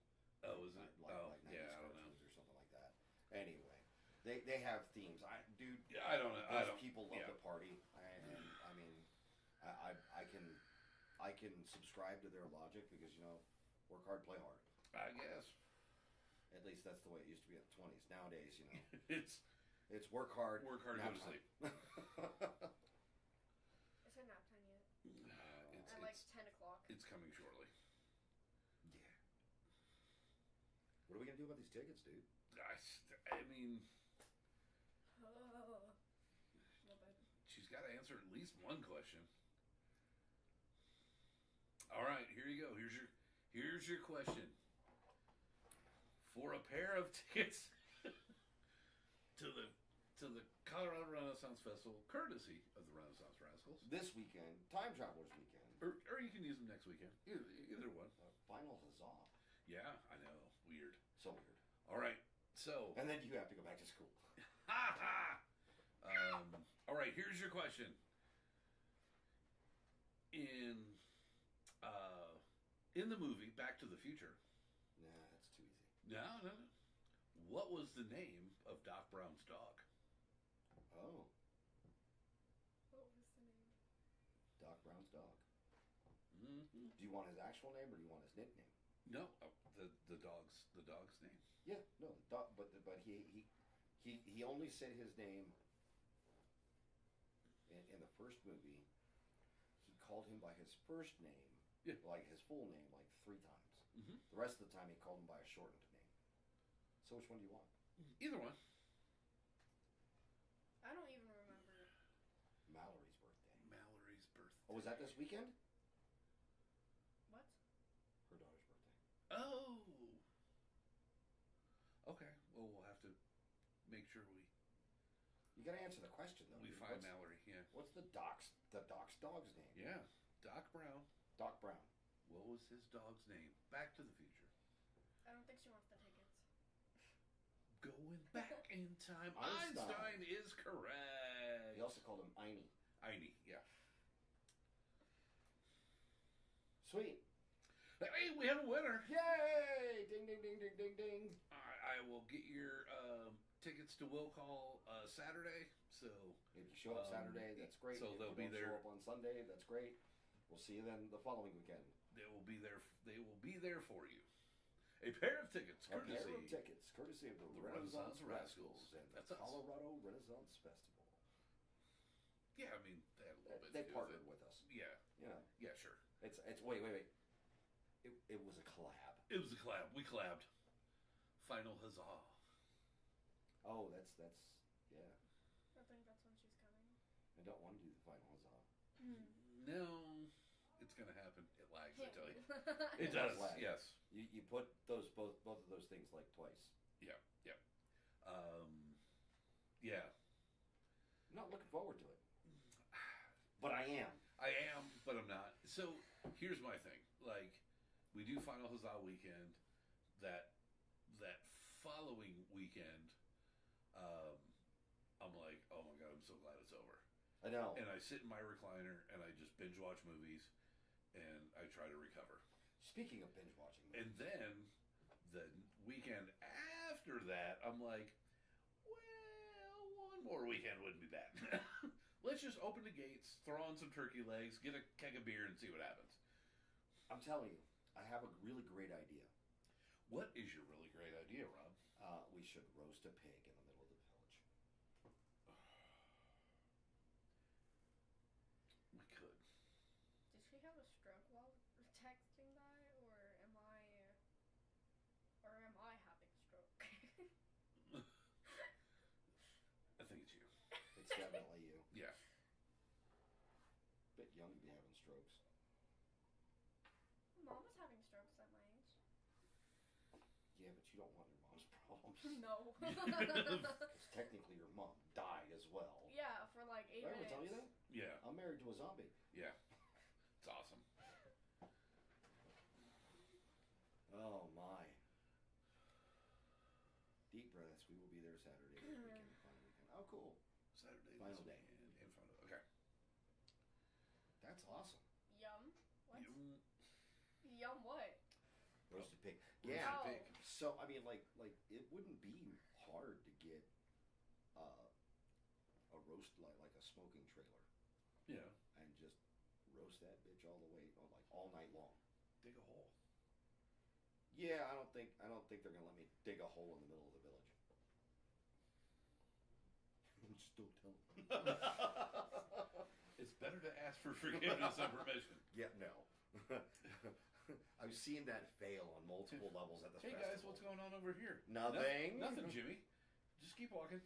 Oh, is it? Like Oh, 90s yeah, I don't know. cartoons or something like that. Anyway, They have themes. Dude. Yeah, I don't know. Those people love to party, and I mean, I can subscribe to their logic because work hard, play hard. I guess. At least that's the way it used to be in the 20s. Nowadays, it's work hard, go to sleep. Is it nap time yet? It's At like 10 o'clock. It's coming shortly. Yeah. What are we gonna do about these tickets, dude? I mean, Oh, no bad. she's got to answer at least one question. All right, here you go. Here's your question. For a pair of tickets to the Colorado Renaissance Festival, courtesy of the Renaissance Rascals, This weekend, Time Travelers Weekend, or you can use them next weekend. Either one. Final huzzah. Yeah, I know. Weird. So weird. All right. So. And then you have to go back to school. Ha ha. All right. Here's your question. In the movie Back to the Future. Nah, that's too easy. No. What was the name of Doc Brown's dog? Oh, What was the name? Doc Brown's dog. Mm-hmm. Do you want his actual name or do you want his nickname? No, the dog's name. Yeah, no, dog, but he only said his name in the first movie. He called him by his first name, like his full name, like 3 times. Mm-hmm. The rest of the time he called him by a shortened name. So which one do you want? Either one. I don't even remember. Mallory's birthday. Mallory's birthday. Oh, was that this weekend? What? Her daughter's birthday. Oh. Okay. Well, we'll have to make sure You got to answer the question though. we dude. find Mallory. Yeah. What's the doc's dog's name? Yeah. Doc Brown. Doc Brown. What was his dog's name? Back to the Future. I don't think she wants the tickets. Going back in time. Einstein. Einstein is correct. He also called him Einie. Einie, yeah. Sweet. Hey, we have a winner. Yay! Ding, ding, ding, ding, ding, ding. I will get your tickets to Will Call Saturday. So If you show up Saturday, that's great. So if they'll you be don't there. show up on Sunday, that's great. We'll see you then the following weekend. they will be there. They will be there for you. A pair of tickets, A courtesy. pair of tickets, courtesy of the Renaissance Rascals and the That's us. Colorado Renaissance Festival. Yeah, I mean they had a little bit. They to do partnered with with us. it. Yeah, You know, yeah, sure. it's wait. It was a collab. It was a collab. We collabed. Final huzzah! Oh, that's yeah. I think that's when she's coming. I don't want to do the final huzzah. No, it's gonna happen. It lags. I tell you. It It does. lag. Yes. You put both of those things like twice. Yeah. Yeah. I'm not looking forward to it, but I am. I am, but I'm not. So here's my thing. Like, we do Final Huzzah weekend. That following weekend, I'm like, oh my god, I'm so glad it's over. I know. And I sit in my recliner and I just binge watch movies, and I try to recover. Speaking of binge watching, And then the weekend after that, I'm like, well, one more weekend wouldn't be bad. Let's just open the gates, throw on some turkey legs, get a keg of beer, and see what happens. I'm telling you, I have a really great idea. What is your really great idea, Rob? We should roast a pig in the middle of the village. We could. Did she have a stroke while texting that, or am I having a stroke? I think it's you. It's definitely you. Yeah. Bit young to be having strokes. Mom was having strokes at my age. Yeah, but you don't want your mom's problems. No. Because technically your mom died as well. Yeah, for like 8 Did I ever minutes. tell you that? Yeah. I'm married to a zombie. Yeah. It's awesome. Oh my. Deep breaths. We will be there Saturday this weekend. Final weekend. Oh, cool. Saturday, Final this day. weekend, in front of. Okay. That's awesome. Yum. What? You, Yum what? Roasted pig. Roasted Yeah. pig. So I mean, like it wouldn't be hard to get roast like a smoking trailer. Yeah. And just roast that bitch all the way, like all night long. Dig a hole. Yeah, I don't think they're gonna let me dig a hole in the middle of the village. Just don't tell them. It's better to ask for forgiveness than permission. Yeah, no. I've seen that fail on multiple levels at this festival. Hey guys, what's going on over here? Nothing. Nothing, Jimmy. Just keep walking.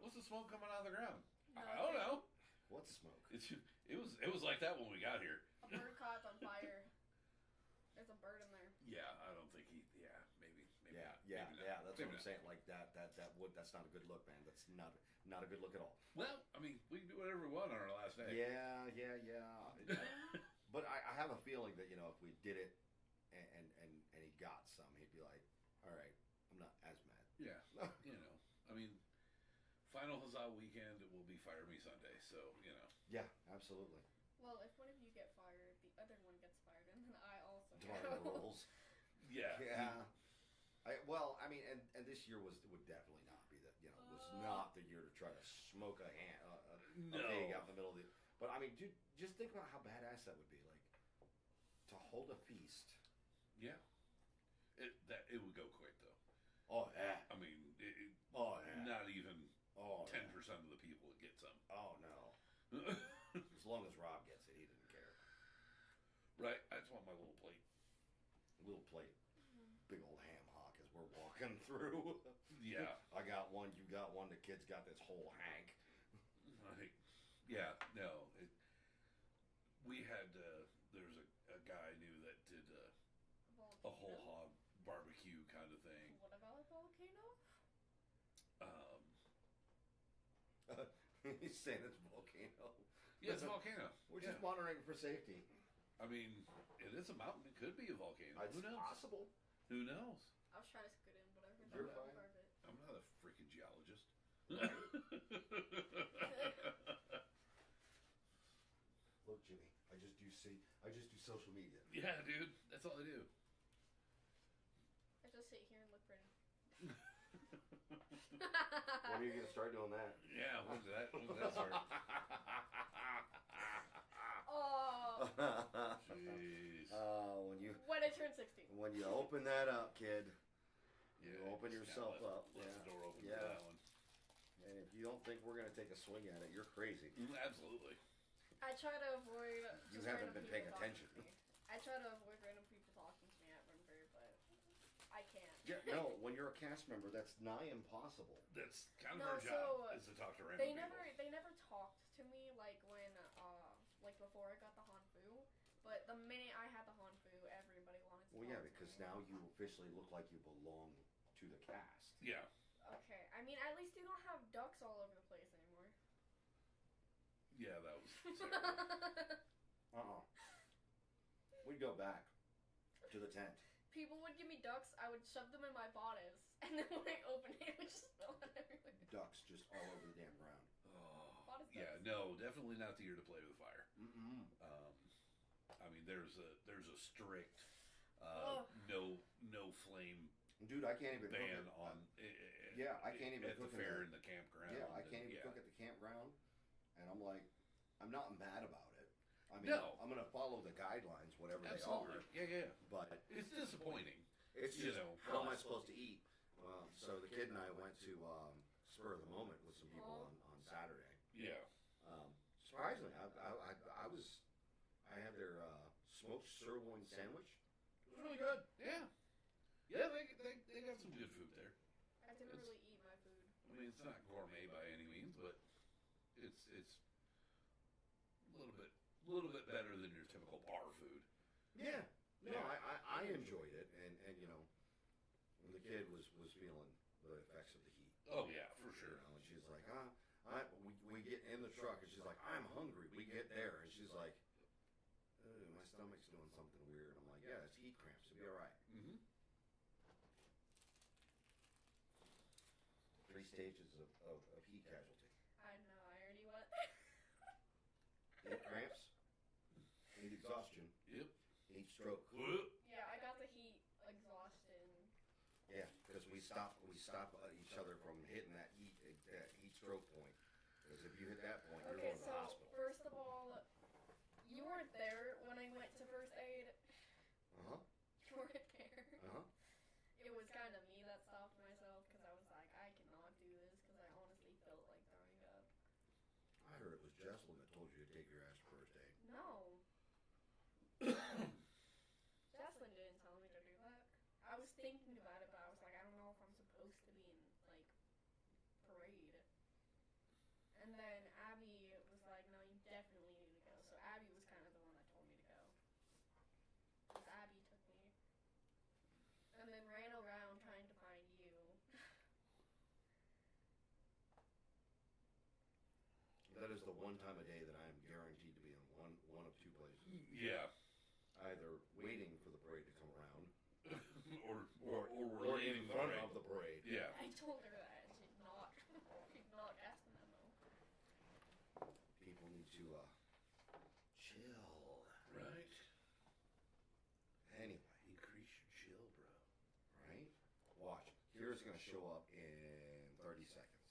What's the smoke coming out of the ground? I don't know. What's smoke? It was like that when we got here. A bird caught on fire. There's a bird in there. Yeah, I don't think he. Yeah, maybe. Yeah. That's what I'm saying. Like that's not a good look, man. That's not a good look at all. Well, I mean, we can do whatever we want on our last day. Yeah. But I have a feeling that if we did it and he got some, he'd be like, all right, I'm not as mad. Yeah. I mean, final huzzah weekend will be Fire Me Sunday, so Yeah, absolutely. Well, if one of you get fired, the other one gets fired, and then I also Tomorrow rolls. Yeah. I mean, and this year would definitely not be was not the year to try to smoke a pig out in the middle of the. But I mean, dude, just think about how badass that would be, like to hold a feast. Yeah. It would go quick though. Oh yeah. I mean, not even 10% of the people would get some. Oh no. As long as Rob gets it, he didn't care. Right. I just want my little plate. Little plate. Big old ham hock as we're walking through. Yeah. I got one, you got one, the kid's got this whole hank. Right. Yeah, no. We had, there's a guy I knew that did a whole hog barbecue kind of thing. What about a volcano? He's saying it's a volcano. Yeah, it's a volcano. We're just monitoring for safety. I mean, it is a mountain. It could be a volcano. It's Who knows? possible. Who knows? I was trying to scoot in, but I heard You're that fine. part of it. I'm not a freaking geologist. Look, Jimmy, I just do social media. Yeah, dude. That's all I do. I just sit here and look pretty. When are you going to start doing that? Yeah, when did that start? Oh. Jeez. When I turn 16. When you open that up, kid, you Yeah, open yourself up. Left the door open Yeah. for that one. And if you don't think we're going to take a swing at it, you're crazy. Absolutely. I try to avoid. You just haven't random been paying people talking attention. to me. I try to avoid random people talking to me at Renver, but I can't. Yeah, no, when you're a cast member, that's nigh impossible. That's kind of No, our job, is to talk to random They people. never talked to me like when like before I got the Hanfu. But the minute I had the Hanfu, everybody wanted to Well, talk yeah, to because me. now you officially look like you belong to the cast. Yeah. Okay, I mean at least you don't have ducks all over the place anymore. Yeah, that was We'd go back to the tent. People would give me ducks, I would shove them in my bodice, and then when I opened it, it would just spill out everywhere. Ducks just all over the damn ground. Oh, yeah, no, definitely not the year to play with fire. Mm-mm. I mean, there's a strict no flame Dude, I can't even ban cook on. I can't even at cook the fair in the campground. Yeah, I can't even cook at the campground, and I'm like, I'm not mad about it. I mean, No. I'm gonna follow the guidelines, whatever Absolutely. they are. Yeah. But It's disappointing. it's You just know, how am I supposed to eat? So the kid and I went to Spur of the Moment with some people on Saturday. Yeah. Surprisingly, I had their smoked sirloin sandwich. It was really good. Yeah. Yeah, they got some good food there. I didn't really eat my food. I mean, it's not gourmet by any means, but it's a little bit better than your typical bar food. Yeah. No, Yeah. I enjoyed it, and when the kid was feeling the effects of the heat. Oh yeah, for sure. And she's like, we get in the truck, and she's like, I'm hungry. We get there, and she's like, my stomach's doing something weird. I'm like, yeah, it's heat cramps. It'll be all right. Mm-hmm. 3 stages of heat casualty. I know, I already went. Heat cramps, heat exhaustion, Yep. heat stroke. Yeah, I got the heat exhaustion. Yeah, because we stop each other from hitting that heat stroke point. Because if you hit that point, you're Okay, going to so the hospital. first of all, you weren't there when I went to first aid. Uh huh. You weren't there. Uh huh. It was kind of me that stopped myself because I was like, I cannot do this because I honestly felt like throwing up. I heard it was Jesselyn that told you to take your ass to first aid. No. Jocelyn didn't tell me to do that. I was thinking about it, but I was like, I don't know if I'm supposed to be in, like, parade. And then Abby was like, no, you definitely need to go. So Abby was kind of the one that told me to go. Because Abby took me. And then ran around trying to find you. That is the one time a day that I am guaranteed to be in one of two places. Yeah. Either waiting for the parade to come around, or or in front of the parade. Yeah. I told her that. She did not get the memo. People need to chill. Right. Anyway, Increase your chill, bro. right? Watch. Kira's gonna show up in 30 seconds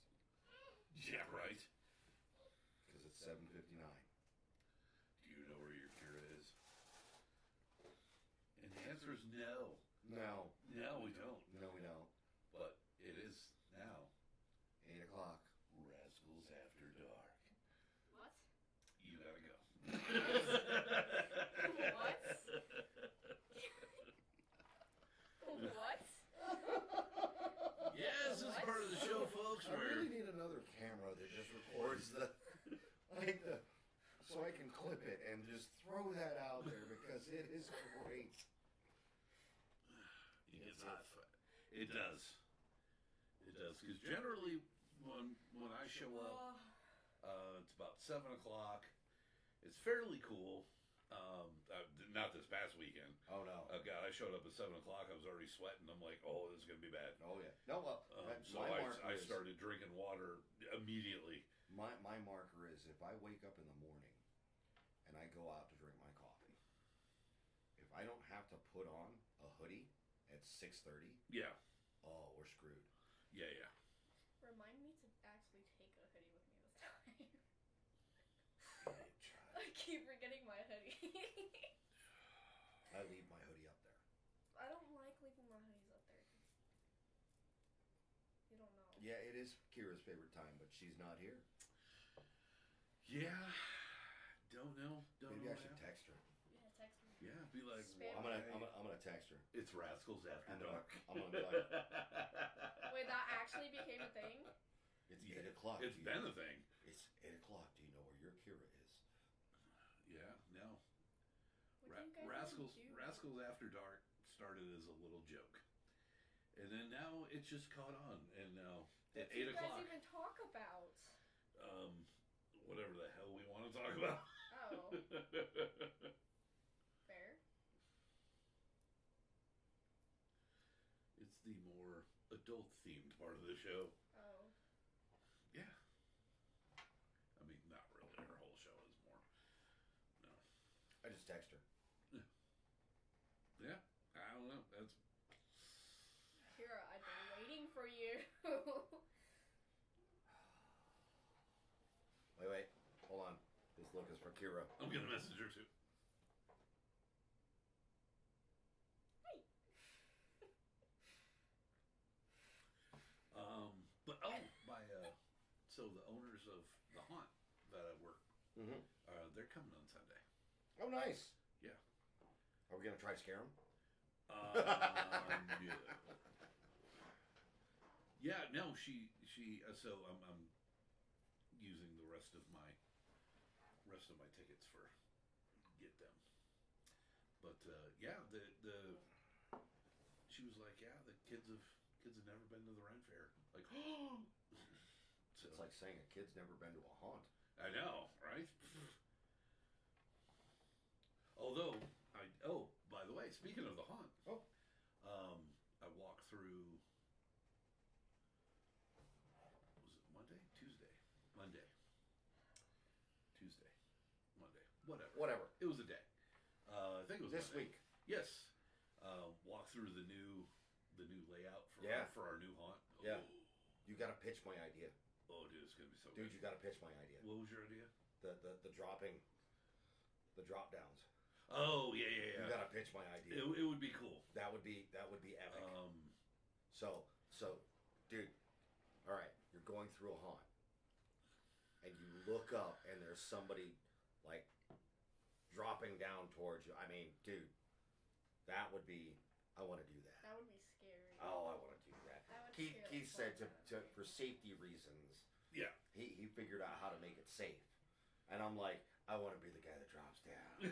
Yeah, right. because it's 7:59. Do you know where your Kira is? And the answer is no. No, No, we don't. no, we don't. But it is now. 8 o'clock. Rascals After Dark. What? You gotta go. What? What? Yeah, this is part of the show, folks. I really need another camera that just records so I can clip it and just throw that out there because it is great. It's hot. It does. It does. Because generally, when I show up, it's about 7 o'clock. It's fairly cool. Not this past weekend. Oh no. God, I showed up at 7 o'clock. I was already sweating. I'm like, oh, this is gonna be bad. Oh yeah. No, well, So I started drinking water immediately. My marker is if I wake up in the morning and I go out to drink my coffee, if I don't have to put on a hoodie at 6:30, Yeah. oh, we're screwed. Yeah, yeah. Remind me to actually take a hoodie with me this time. Try. I keep forgetting my hoodie. I leave my hoodie up there. I don't like leaving my hoodies up there. You don't know. Yeah, it is Kira's favorite time, but she's not here. Yeah. Don't know. Maybe I should text her. Yeah, text me. Yeah, be like, Spam. I'm gonna text her. It's Rascals After Dark. I'm gonna be like, Wait, that actually became a thing? it's 8 o'clock. It's been a thing. It's 8 o'clock. Do you know where your Kira is? Yeah, no. What do you guys Rascals do? Rascals After Dark started as a little joke. And then now it's just caught on. And now at 8 What do you o'clock, guys even talk about? whatever the hell we want to talk about. Oh, fair. It's the more adult themed part of the show. Oh. Yeah. I mean, not really. Her whole show is more. No. I just text her. Yeah. I don't know. That's. Kira, I've been waiting for you. Wait. Hold on. This look is for Kira. I'm gonna message her too. Hey. But so the owners of the haunt that I work, Mm-hmm. they're coming on Sunday. Oh, nice. Yeah. Are we gonna try to scare him? Yeah. Yeah. No, she. So I'm using the rest of my tickets for get them. But yeah, she was like, yeah, the kids have never been to the Ren Fair. Like, so, It's like saying a kid's never been to a haunt. I know, right? Although by the way, speaking of the haunt, I walked through. Was it Monday? Tuesday, Monday, whatever. It was a day. I think it was This Monday. week. Yes. Walked through the the new layout for our new haunt. Yeah. You got to pitch my idea. Oh, dude, it's gonna be so Dude, good. you got to pitch my idea. What was your idea? The drop downs. Oh, yeah. You got to pitch my idea. It would be cool. That would be epic. So, dude, all right, you're going through a haunt, and you look up, and there's somebody like dropping down towards you. I mean, dude, that would be. I want to do that. That would be scary. Oh, I want to do that. Keith said for safety reasons. Yeah. He figured out how to make it safe, and I'm like, I want to be the guy that drops down.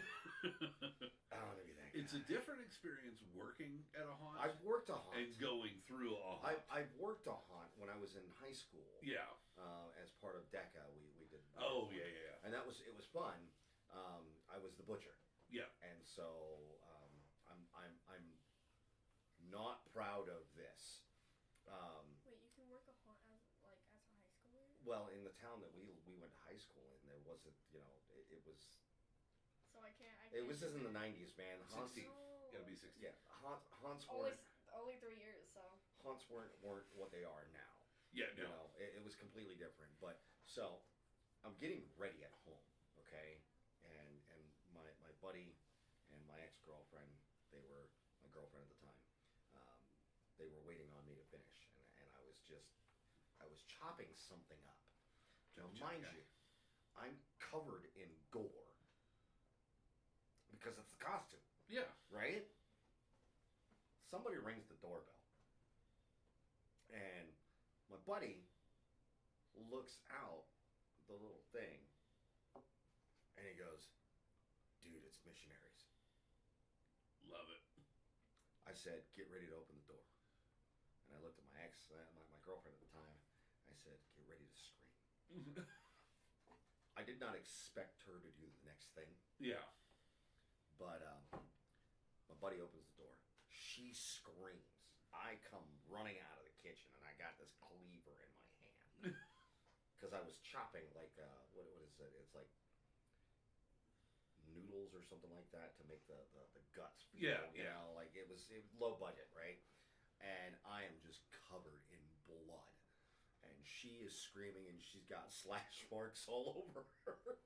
I want to be that guy. It's a different experience working at a haunt. I've worked a haunt. And going through a haunt. I've worked a haunt when I was in high school. Yeah. As part of DECA, we did. Oh, yeah. And it was fun. I was the butcher. Yeah. And so I'm not proud of this. Wait, you can work a haunt as a high schooler? Well, in the town that we went to high school in, there wasn't, it was. So I can't. It was just in the 90s, man. Haunts, 60. Gotta be 60. Yeah, haunts only weren't 3 years, so. haunts weren't what they are now. Yeah, no. You know, it was completely different. But so, I'm getting ready at home, okay, and my buddy and my ex-girlfriend, they were my girlfriend at the time. They were waiting on me to finish, and I was chopping something up. Now, mind you, I'm covered in gore because it's the costume. Yeah. Right? Somebody rings the doorbell. And my buddy looks out the little thing and he goes, dude, it's missionaries. Love it. I said, get ready to open the door. And I looked at my ex, my girlfriend at the time. I said, get ready to scream. I did not expect her to do the next thing. Yeah. But my buddy opens the door. She screams. I come running out of the kitchen, and I got this cleaver in my hand because I was chopping like what is it? It's like noodles or something like that to make the guts. Yeah, you know, like it was low budget, right? And I am just covered in blood, and she is screaming, and she's got slash marks all over her.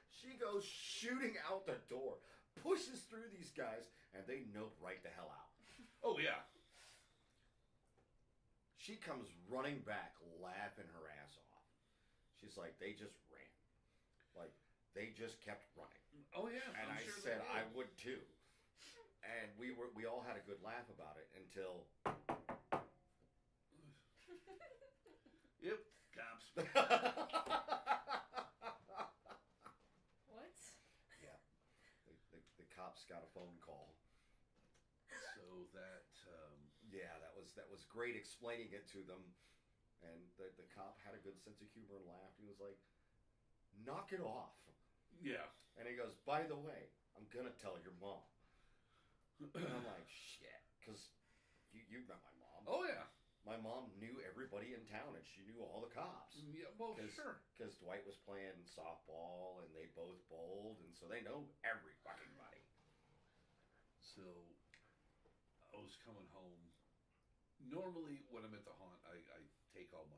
She goes shooting out the door, pushes through these guys, and they nope right the hell out. Oh, yeah. She comes running back, laughing her ass off. She's like, they just ran. Like, they just kept running. Oh, yeah. And I said I would too. And we all had a good laugh about it until... Yep. Cops. What? Yeah. The cops got a phone call. So that... Yeah, that was great explaining it to them. And the cop had a good sense of humor and laughed. He was like, knock it off. Yeah. And he goes, by the way, I'm going to tell your mom. And I'm like, shit. Because you met my mom. Oh, yeah. My mom knew everybody in town, and she knew all the cops. Yeah, well, sure. Because Dwight was playing softball, and they both bowled, and so they know every fucking body. So, I was coming home. Normally, when I'm at the haunt, I take all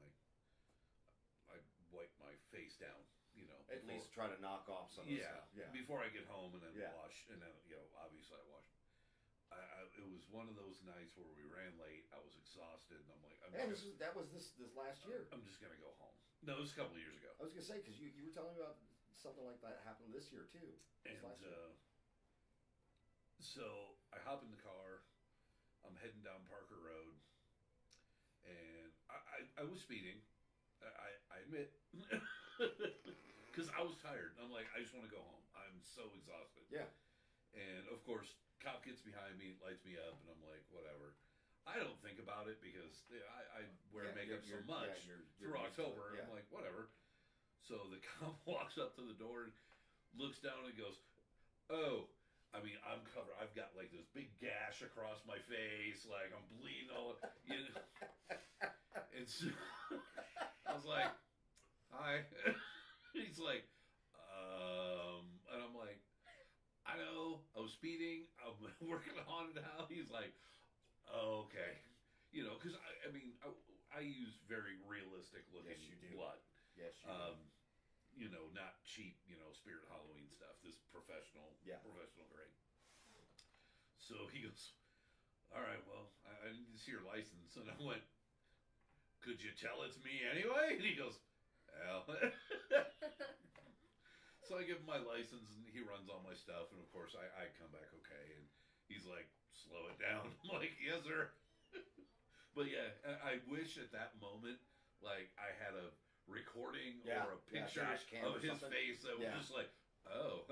I wipe my face down, you know. At least try to knock off some of the stuff. Yeah. Before I get home, and then Yeah. wash, and then, obviously I wash. It was one of those nights where we ran late. I was exhausted, and I'm like, that was this last year. I'm just gonna go home. No, it was a couple of years ago. I was gonna say because you were telling me about something like that happened this year too. And last year. So I hop in the car. I'm heading down Parker Road, and I was speeding. I admit, because I was tired. I'm like, I just want to go home. I'm so exhausted. Yeah. And of course, cop gets behind me, lights me up, and I'm like, whatever. I don't think about it because I wear makeup so much through October. Yeah. I'm like, whatever. So the cop walks up to the door, looks down, and goes, "Oh, I mean, I'm covered. I've got like this big gash across my face, like I'm bleeding all." You know? And so I was like, "Hi." He's like, and I'm like, "I know. I was speeding. I'm working on it now." He's like, Oh, okay. You know, because I mean, I use very realistic looking Yes, you do. blood. Yes, you You know, not cheap, you know, Spirit Halloween stuff. This professional, Yeah. professional grade. So he goes, all right, well, I didn't see your license. And I went, could you tell it's me anyway? And he goes, well. So I give him my license and he runs all my stuff. And of course, I come back okay. And he's like, slow it down. I'm like, yes, sir. But yeah, I wish at that moment, like, I had a recording Yeah, or a yeah, picture dash cam or of his something. face that was Yeah. just like, oh.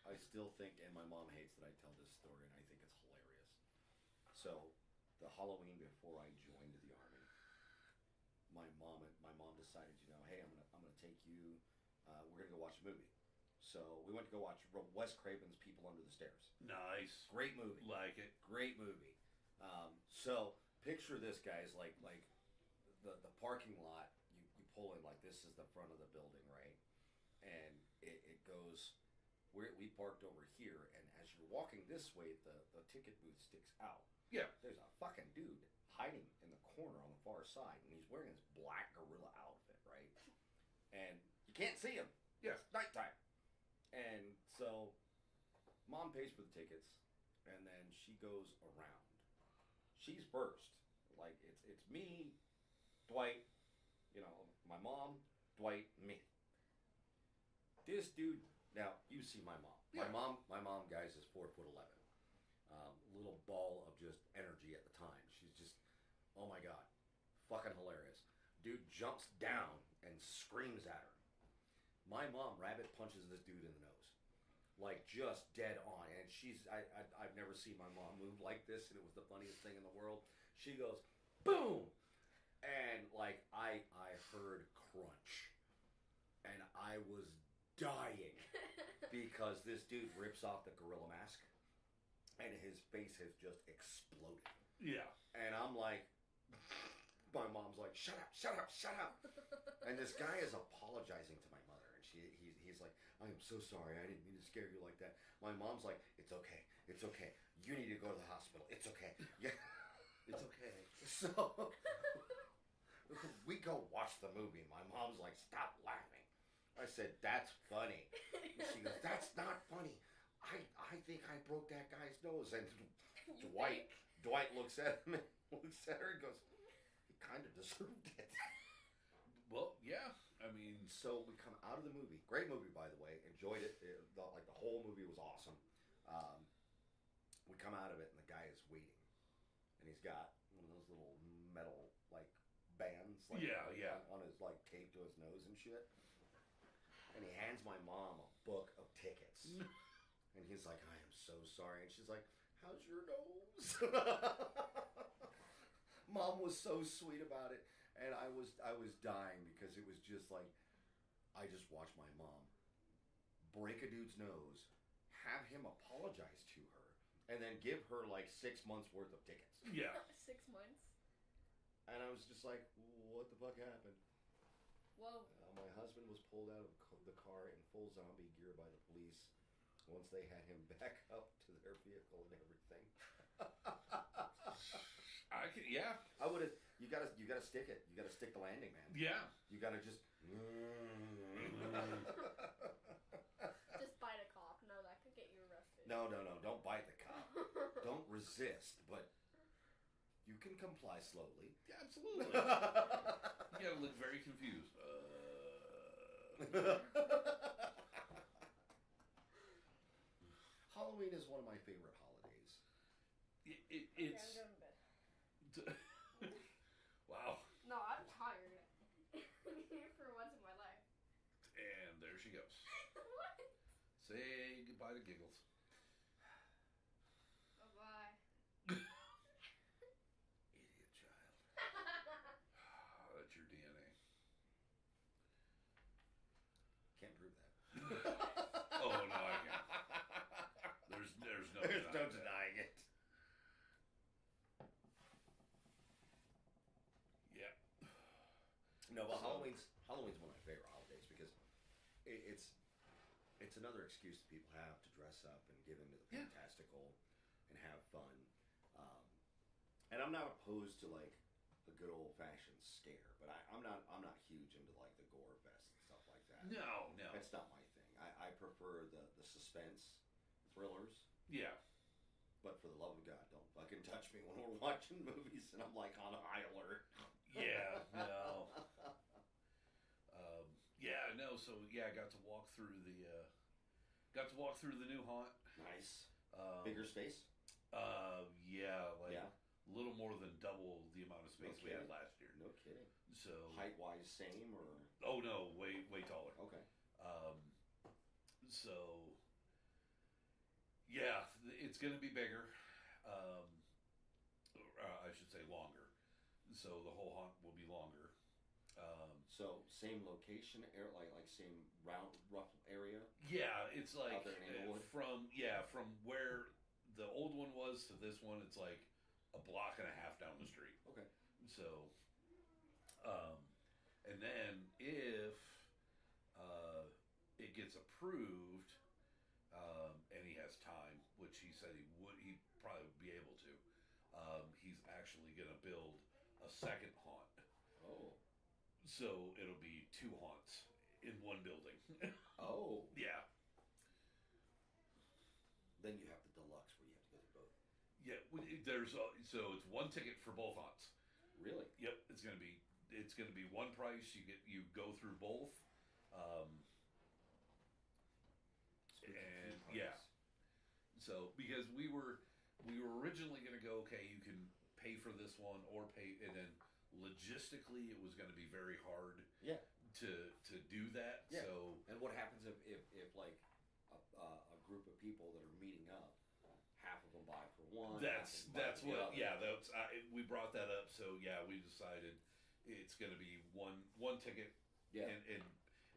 I still think, and my mom hates that I tell this story, and I think it's hilarious. So, the Halloween before I joined the army, my mom decided, you know, hey, I'm gonna take you. We're gonna go watch a movie. So we went to go watch Wes Craven's People Under the Stairs. Nice. Great movie. Like it. Great movie. So picture this, guys, like the parking lot. You pull in like this is the front of the building, right? And it goes. We parked over here, and as you're walking this way, the ticket booth sticks out. Yeah. There's a fucking dude hiding in the corner on the far side, and he's wearing this black gorilla outfit, right? And you can't see him. Yeah. It's nighttime. And so, mom pays for the tickets, and then she goes around. She's first. Like, it's me, Dwight, you know, my mom, Dwight, me. This dude, now, you see my mom. Yeah. My mom, guys, is 4'11". Little ball of just energy at the time. She's just, oh my God, fucking hilarious. Dude jumps down and screams at her. My mom rabbit punches this dude in the nose. Like, just dead on. And I've never seen my mom move like this, and it was the funniest thing in the world. She goes, boom! And, like, I heard crunch. And I was dying. Because this dude rips off the gorilla mask, and his face has just exploded. Yeah. And I'm like, my mom's like, shut up, shut up, shut up. And this guy is apologizing to my mother. And he's like, I am so sorry. I didn't mean to scare you like that. My mom's like, it's okay. It's okay. You need to go to the hospital. It's okay. Yeah. It's okay. So we go watch the movie. My mom's like, stop laughing. I said, that's funny. And she goes, that's not funny. I think I broke that guy's nose. And Dwight looks at him and looks at her and goes, he kind of deserved it. Well, yeah. I mean, so we come out of the movie. Great movie, by the way. Enjoyed it. Like the whole movie was awesome. We come out of it and the guy is waiting, and he's got one of those little metal like bands, like on his like taped to his nose and shit. And he hands my mom a book of tickets. And he's like, I am so sorry. And she's like, how's your nose? Mom was so sweet about it. And I was dying because it was just like, I just watched my mom break a dude's nose, have him apologize to her, and then give her like 6 months worth of tickets. Yeah. 6 months? And I was just like, what the fuck happened? Whoa. My husband was pulled out of the car in full zombie gear by the police once they had him back up to their vehicle and everything. Yeah. I would have. You gotta stick it. You gotta stick the landing, man. Yeah. You gotta just. Just bite a cop. No, that could get you arrested. No. Don't bite the cop. Don't resist, but you can comply slowly. Yeah, absolutely. You gotta look very confused. Halloween is one of my favorite holidays. Okay, It's. I'm going to bed. Wow. No, I'm tired. For once in my life. And there she goes. What? Say goodbye to Giggles. Bye-bye. Idiot child. That's your DNA. Can't prove that. Oh, no, I can't. There's no denying it. Yeah. No, but Halloween's one of my favorite holidays because it's another excuse that people have to dress up and get into the Yeah. fantastical and have fun. And I'm not opposed to like a good old fashioned scare, but I'm not huge into like the gore fest and stuff like that. No. That's not my thing. I prefer the suspense thrillers. Yeah. But for the love of God, don't fucking touch me when we're watching movies and I'm like on high alert. Yeah, no. No. So yeah, I got to walk through the new haunt. Nice. Bigger space. Yeah, like a little more than double the amount of space we had last year. No kidding. So height wise, same or? Oh no, way taller. Okay. So yeah, it's going to be bigger. I should say longer. So the whole haunt will be longer. So same location, like same rough area. Yeah, it's like out there in Inglewood? from where the old one was to this one, it's like a block and a half down the street. Okay. So, and then if it gets approved, and he has time, which he said he'd probably be able to. He's actually going to build a second haunt. Oh. So it'll be 2 haunts in one building. Oh. Yeah. Then you have the deluxe where you have to go to both. Yeah, so it's 1 ticket for both haunts. Really? Yep, it's gonna be one price. You go through both, and yeah. So because we were originally gonna go, okay, you can pay for this one or pay, and then logistically it was gonna be very hard. Yeah. To do that. Yeah. So and what happens if like a group of people that are meeting up, half of them buy for one. That's what. Yeah, we brought that up. So yeah, we decided it's going to be one ticket. Yeah. And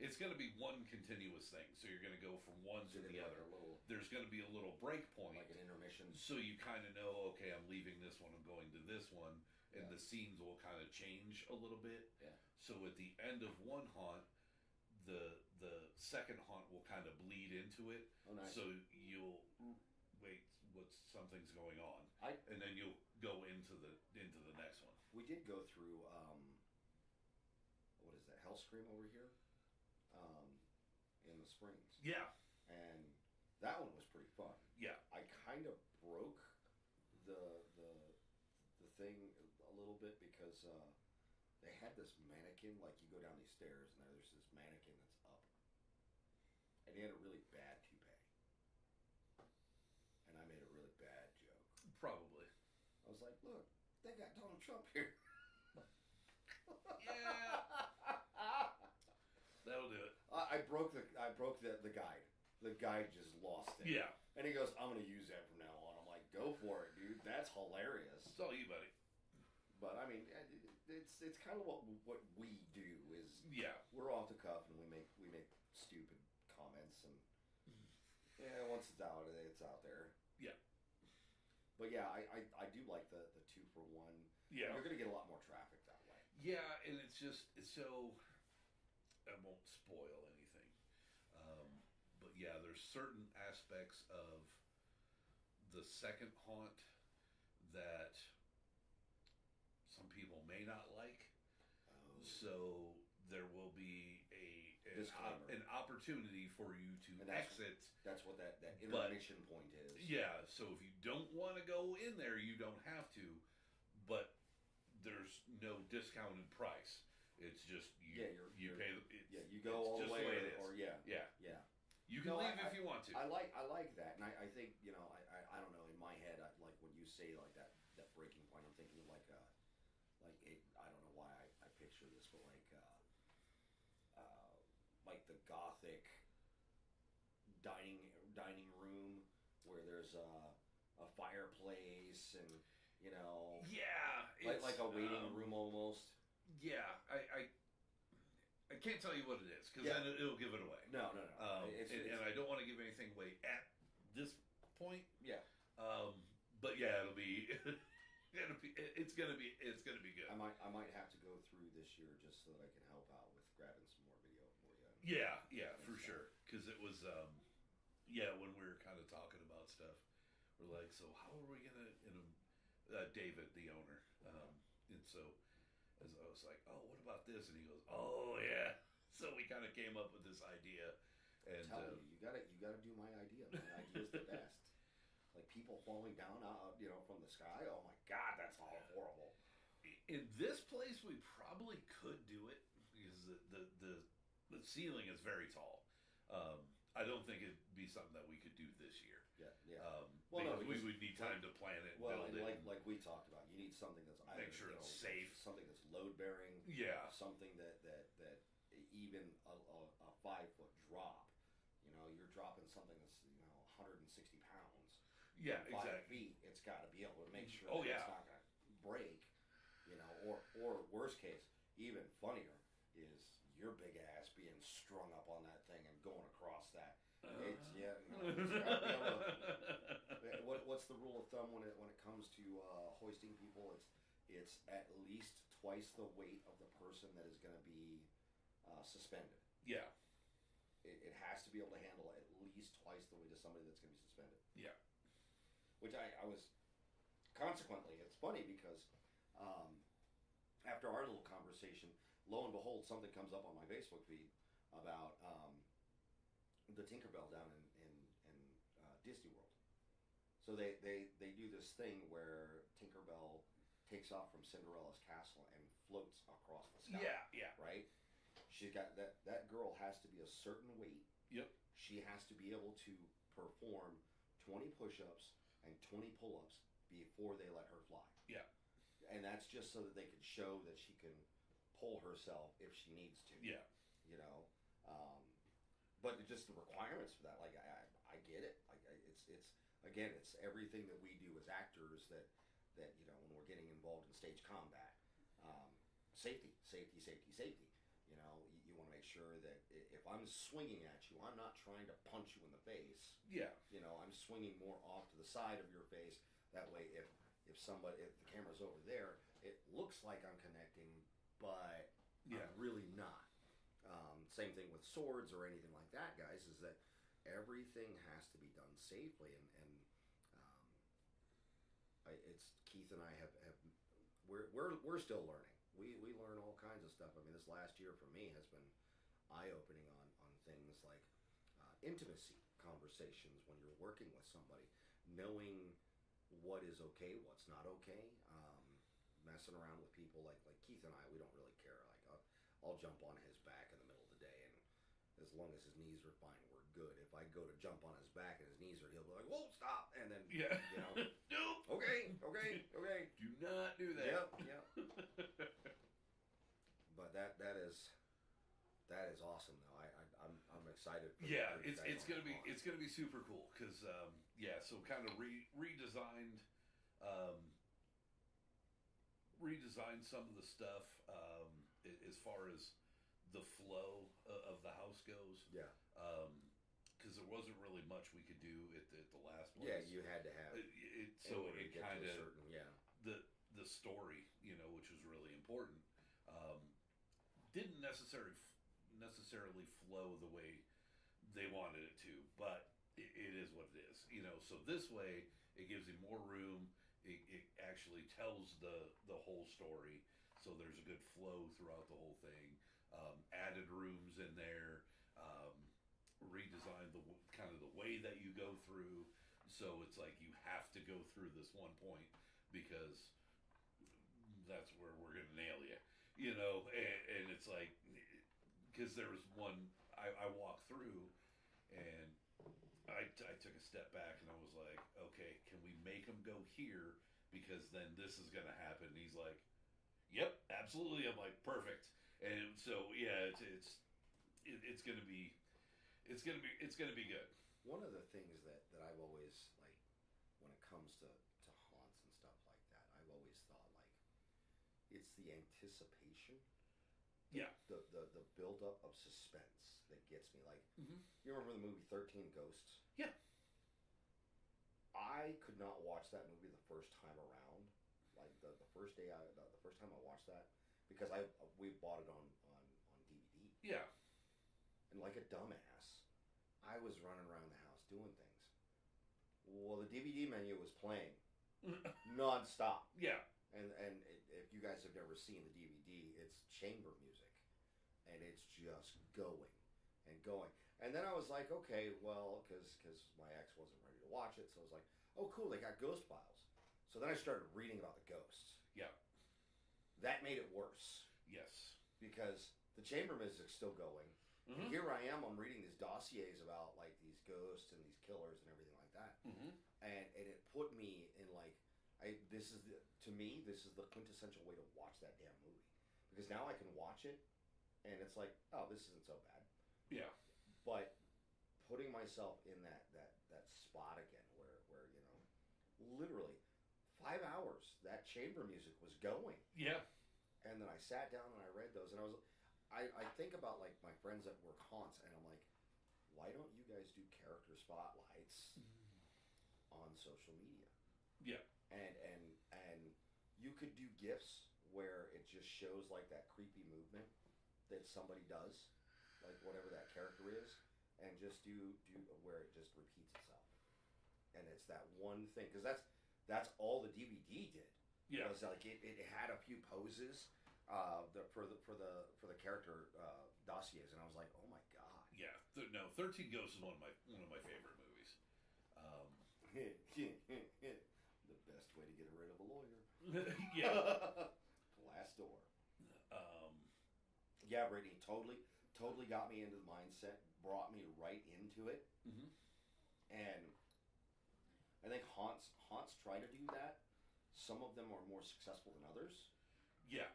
it's going to be one continuous thing. So you're going to go from one to the other. There's going to be a little break point, like an intermission. So you kind of know, okay, I'm leaving this one, I'm going to this one, and the scenes will kind of change a little bit. Yeah. So at the end of one haunt, the second haunt will kind of bleed into it. Oh, nice. So you'll wait, something's going on, and then you'll go into the next one. We did go through what is that, Hellscream over here, in the Springs. Yeah. And that one was pretty fun. Yeah. I kind of broke the thing a little bit because they had this mannequin, like you go down these stairs and there's this mannequin that's up, and he had a really bad toupee, and I made a really bad joke. Probably. I was like, look, they got Donald Trump here. Yeah. That'll do it. I broke the guide. The guide just lost it. Yeah. And he goes, I'm going to use that from now on. I'm like, go for it, dude. That's hilarious. It's all you, buddy. But I mean, it's kind of what we do is we're off the cuff and we make stupid comments and once it's out there. Yeah. But yeah, I do like the 2-for-1. Yeah. You're gonna get a lot more traffic that way. Yeah, and it's so I won't spoil anything. But yeah, there's certain aspects of the second haunt that some people may not like. Oh. So there will be an opportunity for you to exit. That's what that intermission point is. Yeah, so if you don't want to go in there, you don't have to, but there's no discounted price. It's just you pay the you go all the way or yeah. You can leave if you want to. I like that, and I think I don't know, in my head, like when you say like that breaking point, I'm thinking of like I don't know why I picture this, but like the Gothic dining room where there's a fireplace and like a waiting room almost. Yeah, I can't tell you what it is because then it'll give it away. No. And I don't want to give anything away at this point. Yeah. But yeah, it'll be. It's gonna be good. I might have to go through this year just so that I can help out with grabbing some more video for you. Yeah, for sure. Because it was, when we were kind of talking about stuff, we're like, so how are we gonna? David, the owner. And so as I was like, oh, what about this? And he goes, oh yeah. So we kind of came up with this idea. And I'm telling you, you gotta do my idea. My idea's the best. Like people falling down out, from the sky. Oh my God, that's all horrible. in this place, we probably could do it because the ceiling is very tall. I don't think it'd be something that we could do this year. Yeah. Because we would need time to plan it. Well, build and it, like we talked about, you need something that's either, make sure it's safe, something that's load bearing. Yeah. Something that even a 5-foot drop, you're dropping something that's 160 pounds. Yeah, 5 exactly. feet. It's got to be able to make sure Oh, that yeah. it's not going to break. Or worst case, even funnier is your big ass being strung up on that thing and going across that. It's it's gotta be able to, what's the rule of thumb when it comes to hoisting people? It's at least twice the weight of the person that is going to be suspended. Yeah. It has to be able to handle at least twice the weight of somebody that's going to be suspended. Yeah. Which I was, consequently, it's funny because after our little conversation, lo and behold, something comes up on my Facebook feed about the Tinkerbell down in Disney World. So they do this thing where Tinkerbell takes off from Cinderella's castle and floats across the sky. Yeah. Right? She's got that girl has to be a certain weight. Yep. She has to be able to perform 20 push-ups and 20 pull-ups before they let her fly. Yeah. And that's just so that they can show that she can pull herself if she needs to. Yeah. But just the requirements for that, like I get it. Like it's everything that we do as actors that when we're getting involved in stage combat, safety. You want to make sure that if I'm swinging at you, I'm not trying to punch you in the face. Yeah. I'm swinging more off to the side of your face. That way, if the camera's over there, it looks like I'm connecting, but I'm really not. Same thing with swords or anything like that, guys, is that everything has to be done safely. And it's Keith and I we're still learning. We learn all kinds of stuff. I mean, this last year for me has been eye-opening on things like intimacy conversations when you're working with somebody, knowing what is okay, what's not okay. Messing around with people like Keith and I, we don't really care. Like I'll jump on his back in the middle of the day, and as long as his knees are fine, we're good. If I go to jump on his back and his knees are, he'll be like, "Whoa, stop!" And then Nope. Okay. Do not do that. Yep. But that is awesome though. I'm excited. It's gonna be super cool because so kind of redesigned some of the stuff as far as the flow of the house goes. Yeah. Because there wasn't really much we could do at the last place. Yeah, you had to have so it kind of the story, which was really important, didn't necessarily flow the way they wanted it to, but it is what it is, So this way, it gives him more room. It actually tells the whole story, so there's a good flow throughout the whole thing. Added rooms in there. Redesigned the kind of the way that you go through, so it's like you have to go through this one point because that's where we're gonna nail you, and it's like because there was one I walked through and I took a step back and I was like, okay, can we make him go here because then this is gonna happen? And he's like, yep, absolutely. I'm like, perfect. And so it's gonna be good. One of the things that I've always, like, when it comes to haunts and stuff like that, I've always thought, like, it's the anticipation. Yeah. The build-up of suspense that gets me. Like, Mm-hmm. You remember the movie 13 Ghosts? Yeah. I could not watch that movie the first time around. Like, the first time I watched that, because we bought it on DVD. Yeah. And like a dumbass, I was running around the house doing things. Well, the DVD menu was playing, non-stop. Yeah. And if you guys have never seen the DVD, it's chamber music, and it's just going and going. And then I was like, okay, well, because my ex wasn't ready to watch it, so I was like, oh, cool, they got ghost files. So then I started reading about the ghosts. Yeah. That made it worse. Yes. Because the chamber music's still going. Mm-hmm. Here I am, I'm reading these dossiers about like these ghosts and these killers and everything like that. Mm-hmm. And it put me in like, to me, this is the quintessential way to watch that damn movie. Because now I can watch it, and it's like, oh, this isn't so bad. Yeah. But putting myself in that spot again where literally 5 hours that chamber music was going. Yeah. And then I sat down and I read those, and I think about like my friends that work haunts, and I'm like, why don't you guys do character spotlights on social media? Yeah. And you could do GIFs where it just shows like that creepy movement that somebody does, like whatever that character is, and just do where it just repeats itself. And it's that one thing, because that's all the DVD did. Yeah. It was like it had a few poses for the character dossiers, and I was like, oh my god. Yeah. No, 13 Ghosts is one of my favorite movies. The best way to get rid of a lawyer. Yeah. Glass door. Yeah, Brittany, totally got me into the mindset, brought me right into it. Mm-hmm. And I think haunts try to do that. Some of them are more successful than others. Yeah.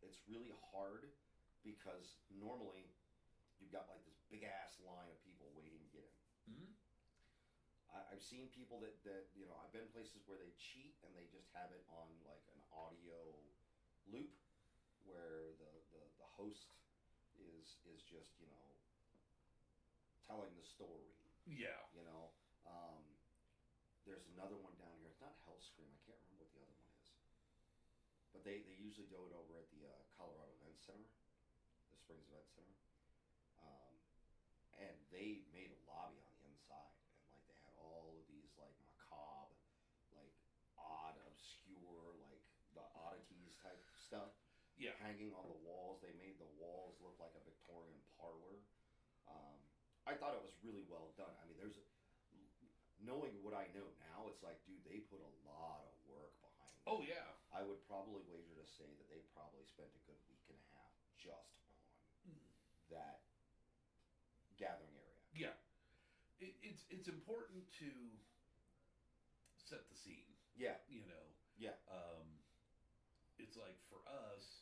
It's really hard because normally you've got like this big ass line of people waiting to get in. Mm-hmm. I've seen people that I've been places where they cheat and they just have it on like an audio loop where the host is just telling the story. Yeah. There's another one down here. It's not Hellscream. I can't remember what the other one is. But they usually do it over at the Colorado Event Center, the Springs Event Center. And they made a lobby on the inside, and like they had all of these like macabre, like odd, obscure, like the oddities type stuff. Yeah. Hanging on the walls. They made the walls look like a Victorian parlor. I thought it was really well done. I mean, knowing what I know now, it's like, dude, they put a lot of work behind it. Oh yeah. I would probably wager to say that they probably spent a good week and a half just on that gathering area. Yeah. It's important to set the scene. Yeah. Yeah. It's like for us,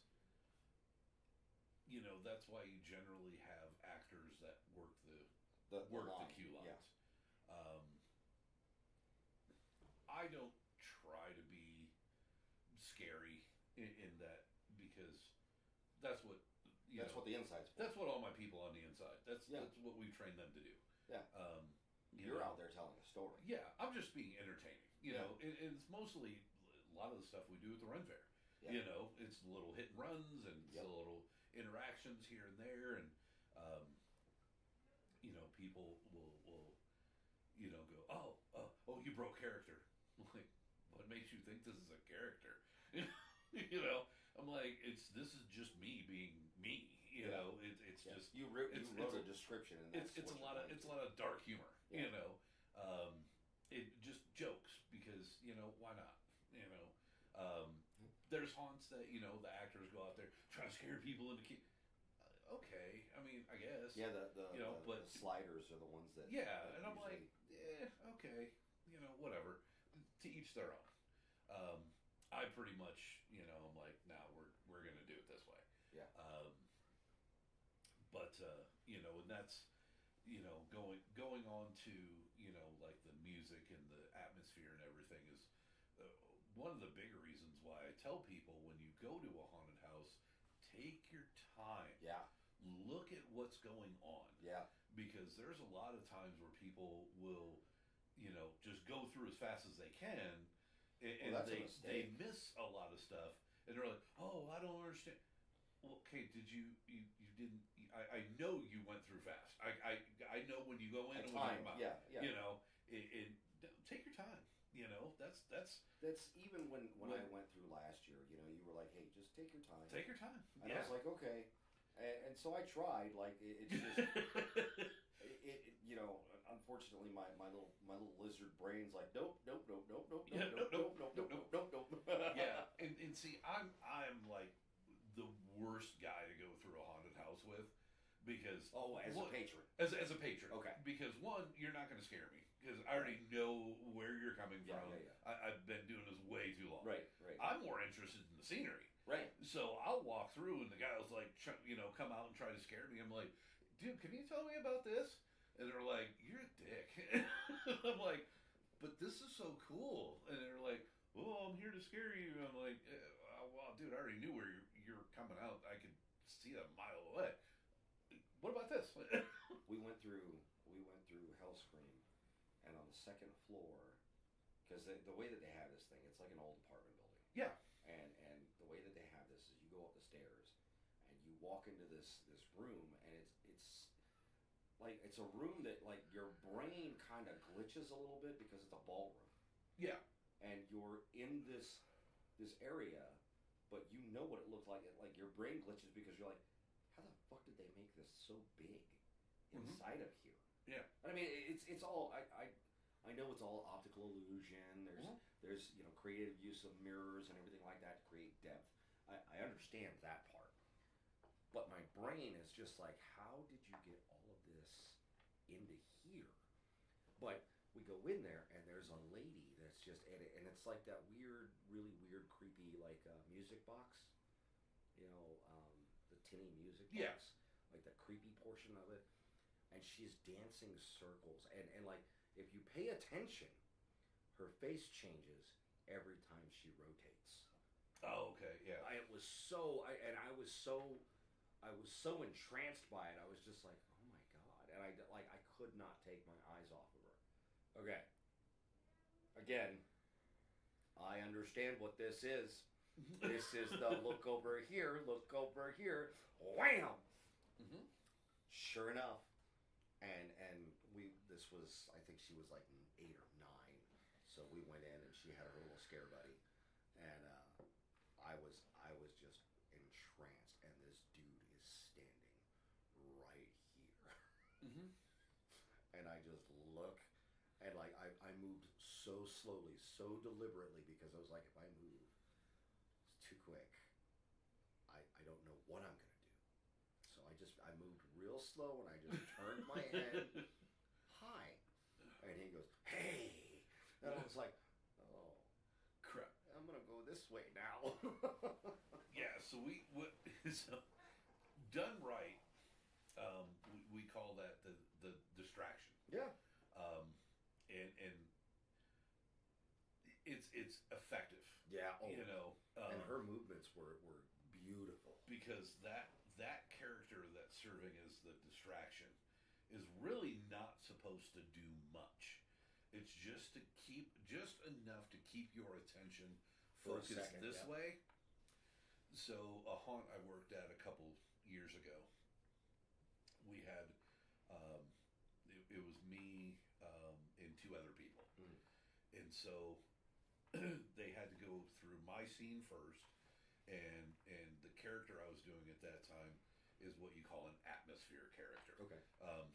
that's why you generally have actors that work the queue lines. Yeah. I don't try to be scary in that because that's what what the inside's for. That's what all my people on the inside. That's what we train them to do. Yeah. You're out there telling a story. Yeah, I'm just being entertaining. You know, it's mostly a lot of the stuff we do at the Run Fair. Yeah. It's little hit and runs and it's little interactions here and there, and people will go, oh, you broke character. I'm like, what makes you think this is a character? I'm like, this is just me being me. It's just you wrote a description, and it's a lot of dark humor. Yeah. It just jokes because why not? There's haunts that the actors go out there trying to scare people into. Okay, I mean, I guess. Yeah, the sliders are the ones that. Yeah, and I'm like, okay, whatever. To each their own. I pretty much, I'm like, nah, we're gonna do it this way. Yeah. And that's, going on to, like the music and the atmosphere and everything is one of the bigger reasons why I tell people when you go to a haunted house, take your time. Yeah. Look at what's going on. Yeah. Because there's a lot of times where people will, just go through as fast as they can, and they miss a lot of stuff, and they're like, "Oh, I don't understand." Well, okay, you didn't? I know you went through fast. I know when you go in and when you come out. Yeah. Take your time. You know, that's even when I went through last year. You know, you were like, hey, just take your time. Take your time. And I was like, okay. And so I tried. Like it's just you know. Unfortunately, my little lizard brain's like, nope. Yeah, and see, I'm like the worst guy to go through a haunted house with because as a patron, as a patron, okay. Because one, you're not going to scare me because I already know where you're coming from. Yeah. I've been doing this way too long. Right. I'm more interested in the scenery. Right. So I'll walk through, and the guy was like, come out and try to scare me. I'm like, dude, can you tell me about this? And they're like, you're a dick. I'm like, but this is so cool. And they're like, oh, I'm here to scare you. I'm like, well, dude, I already knew where you're coming out. I could see a mile away. What about this? we went through Hellscream, and on the second floor, because the way that they have this thing, it's like an old apartment building. Yeah. And the way that they have this is you go up the stairs, and you walk into this room, and it's like it's a room that like your brain kind of glitches a little bit because it's a ballroom. Yeah. And you're in this area, but you know what it looked like. Like your brain glitches because you're like, how the fuck did they make this so big inside of here? Yeah. I mean, it's all I know it's all optical illusion. There's creative use of mirrors and everything like that to create depth. I understand that part, but my brain is just like, how did you get all of this into here? But we go in there, and there's a lady that's just at it, and it's like that really weird, creepy, like music box, the tinny music box, like the creepy portion of it, and she's dancing circles, and like if you pay attention, her face changes every time she rotates. Oh, okay, yeah. I was so entranced by it. I was just like, oh my god, and I could not take my eyes off of her. Okay. Again, I understand what this is. This is the look over here, wham! Mm-hmm. Sure enough, and this was, I think she was like 8 or 9, so we went in and she had her little scare buddy, and I was just entranced, and this dude is standing right here, and I just look. And like I moved so slowly, so deliberately, because I was like, if I move it's too quick, I don't know what I'm gonna do. So I moved real slow, and I just turned my head. Hi. And he goes, hey. And I was like, oh crap, I'm gonna go this way now. Yeah. So so done right. We call that the distraction. Yeah. And it's effective. Yeah. Oh. And her movements were beautiful, because that character that's serving as the distraction is really not supposed to do much. It's just enough to keep your attention focused this way. So a haunt I worked at a couple years ago, we had it was me and 2 other people, and so they had to go through my scene first, and the character I was doing at that time is what you call an atmosphere character. Okay.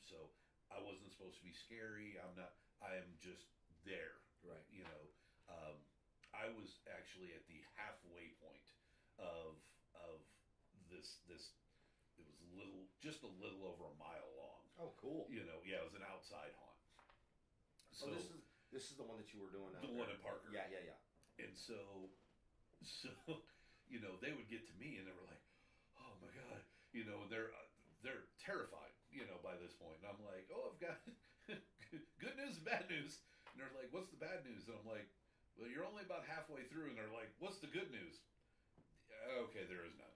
So I wasn't supposed to be scary. I'm not. I am just there. Right. I was actually at the halfway point of this. It was just a little over a mile long. Oh, cool. Yeah, it was an outside haunt. So this is the one that you were doing. The one in Parker. Yeah. And so they would get to me, and they were like, "Oh my god," they're terrified, by this point. And I'm like, "Oh, I've got good news and bad news." And they're like, "What's the bad news?" And I'm like, "Well, you're only about halfway through." And they're like, "What's the good news?" Okay, there is none.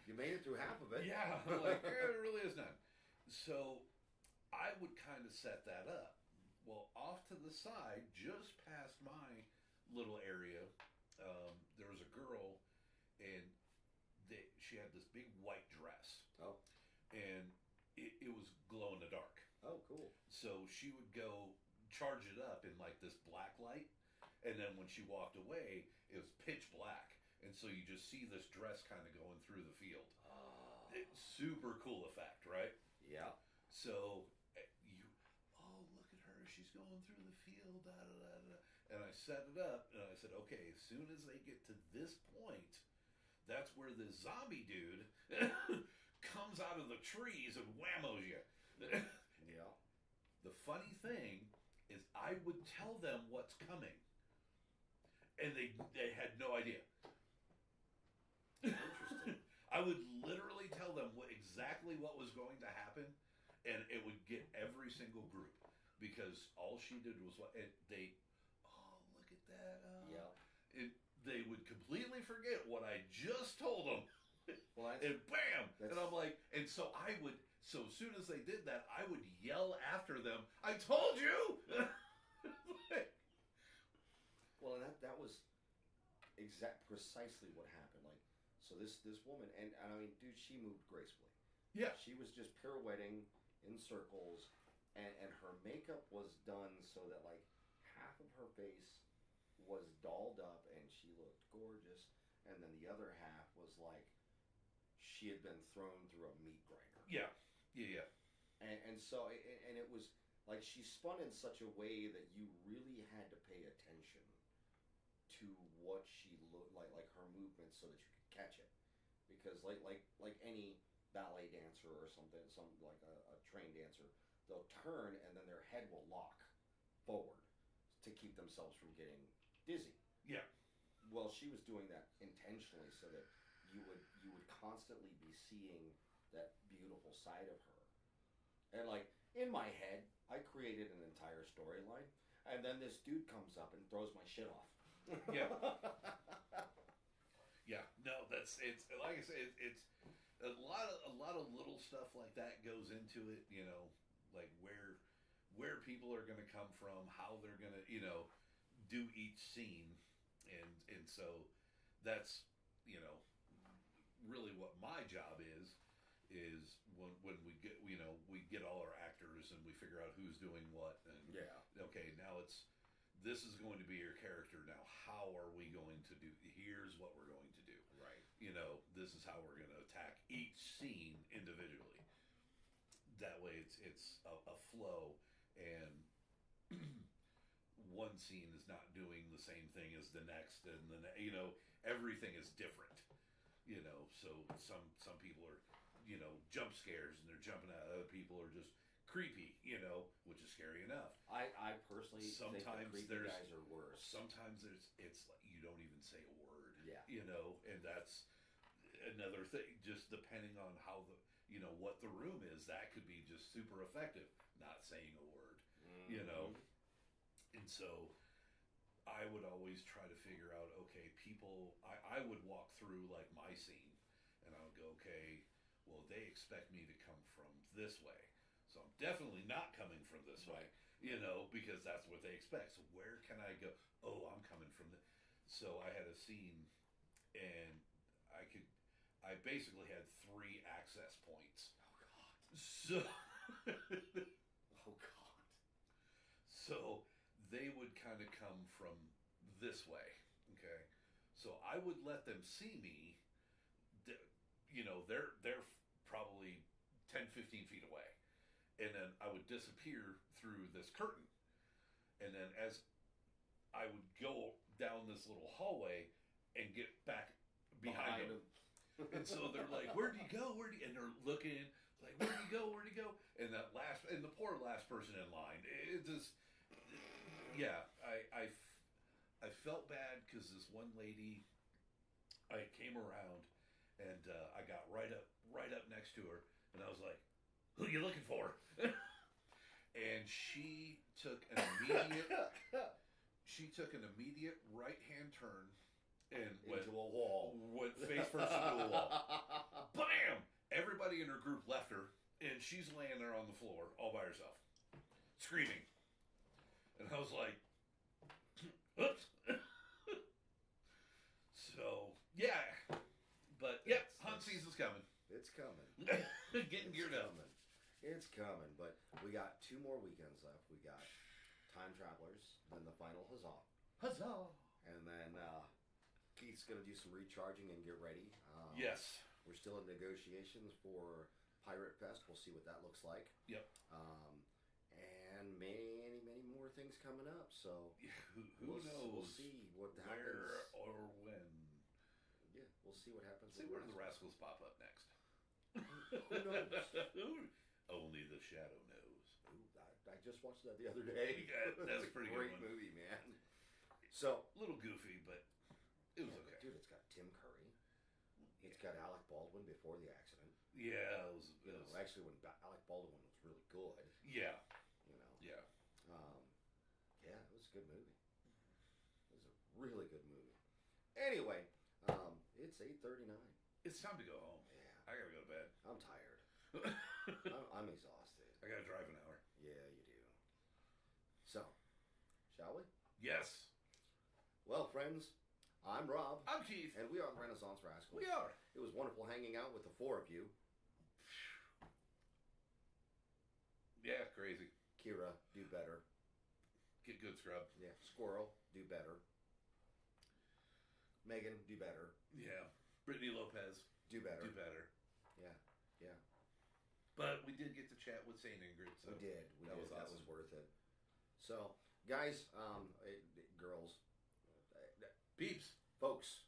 You made it through half of it. Yeah, I'm like, there really is none. So I would kind of set that up. Well, off to the side, just past my little area, there was a girl, and she had this big white dress. Oh. And it was glow in the dark. Oh, cool. So she would go charge it up in like this black light, and then when she walked away, it was pitch black, and so you just see this dress kind of going through the field. It's super cool effect, right? Yeah. So look at her, she's going through the field, da da da da. And I set it up, and I said, okay, as soon as they get to this point, that's where this zombie dude comes out of the trees and whammos you. Yeah. The funny thing is, I would tell them what's coming, and they had no idea. Interesting. I would literally tell them exactly what was going to happen, and it would get every single group, because all she did was look at that. Yeah. They would completely forget what I just told them. Well, and bam! And I'm like, and so so as soon as they did that, I would yell after them, I told you! Well, and that was precisely what happened. Like, so this woman, and I mean, dude, she moved gracefully. Yeah. She was just pirouetting in circles, and her makeup was done so that, like, half of her face was dolled up, and she looked gorgeous, and then the other half was like she had been thrown through a meat grinder. Yeah. And so it was like she spun in such a way that you really had to pay attention to what she looked like her movements, so that you could catch it, because like any ballet dancer or something, like a trained dancer, they'll turn and then their head will lock forward to keep themselves from getting dizzy. Yeah. Well, she was doing that intentionally so that you would constantly be seeing that beautiful side of her. And like in my head, I created an entire storyline, and then this dude comes up and throws my shit off. Yeah. Yeah. No, it's like I said, it's a lot of little stuff like that goes into it. You know, like where people are going to come from, how they're going to do each scene, and so that's really what my job is when we get all our actors and we figure out who's doing what, and okay, now this is going to be your character. Now, how are we going to do? Here's what we're going to do. Right. This is how we're going to attack each scene individually. That way, it's a flow, and one scene is not doing the same thing as the next, and then everything is different. So some people are jump scares and they're jumping at other people are just creepy, which is scary enough. I personally sometimes think the creepy guys are worse. Sometimes it's like you don't even say a word. Yeah. And that's another thing. Just depending on how what the room is, that could be just super effective. Not saying a word. Mm-hmm. And so I would always try to figure out, okay, people. I would walk through like my scene, and I would go, okay, well, they expect me to come from this way. So I'm definitely not coming from this way, because that's what they expect. So where can I go? Oh, I'm coming from So I had a scene, and I basically had 3 access points. Oh, God. So, oh, God. So they would kind of come from this way, okay? So I would let them see me, they're probably 10, 15 feet away. And then I would disappear through this curtain. And then as I would go down this little hallway and get back behind them. And so they're like, where'd you go? And they're looking like, where'd you go? And the poor last person in line, it just, yeah, I felt bad because this one lady, I came around and I got right up next to her, and I was like, who you looking for? And she took an immediate right-hand turn and into a wall. Went face first into a wall. Bam! Everybody in her group left her, and she's laying there on the floor all by herself, screaming. And I was like, oops. So, yeah. But, yep, hunt season's coming. It's coming. Getting geared up. It's coming, but we got 2 more weekends left. We got time travelers, then the final huzzah. Huzzah! And then Keith's going to do some recharging and get ready. Yes. We're still in negotiations for Pirate Fest. We'll see what that looks like. Yep. And many, many more things coming up. So who knows? We'll see what happens. Where or when. Yeah, we'll see what happens. See where the Rascals pop up next. Who knows? Only the shadow knows. Ooh, I just watched that the other day. Yeah, that's a pretty great good one. movie, man. So A little goofy, but it was okay. Dude, it's got Tim Curry. It's got Alec Baldwin before the accident. Yeah, it was. Actually, when Alec Baldwin was really good. Yeah. You know. Yeah. Yeah, it was a good movie. It was a really good movie. Anyway, it's 8:39. It's time to go home. Yeah. I gotta go to bed. I'm tired. I'm exhausted. I gotta drive an hour. Yeah, you do. So, shall we? Yes. Well, friends, I'm Rob. I'm Keith. And we are the Renaissance Rascals. We are. It was wonderful hanging out with the four of you. Yeah, crazy. Kira, do better. Get good, scrub. Yeah. Squirrel, do better. Megan, do better. Yeah. Brittany Lopez. Do better. Do better. Yeah. Yeah. But we did get to chat with St. Ingrid. So We did. that was That awesome. was worth it. So, guys, girls, Peeps. folks,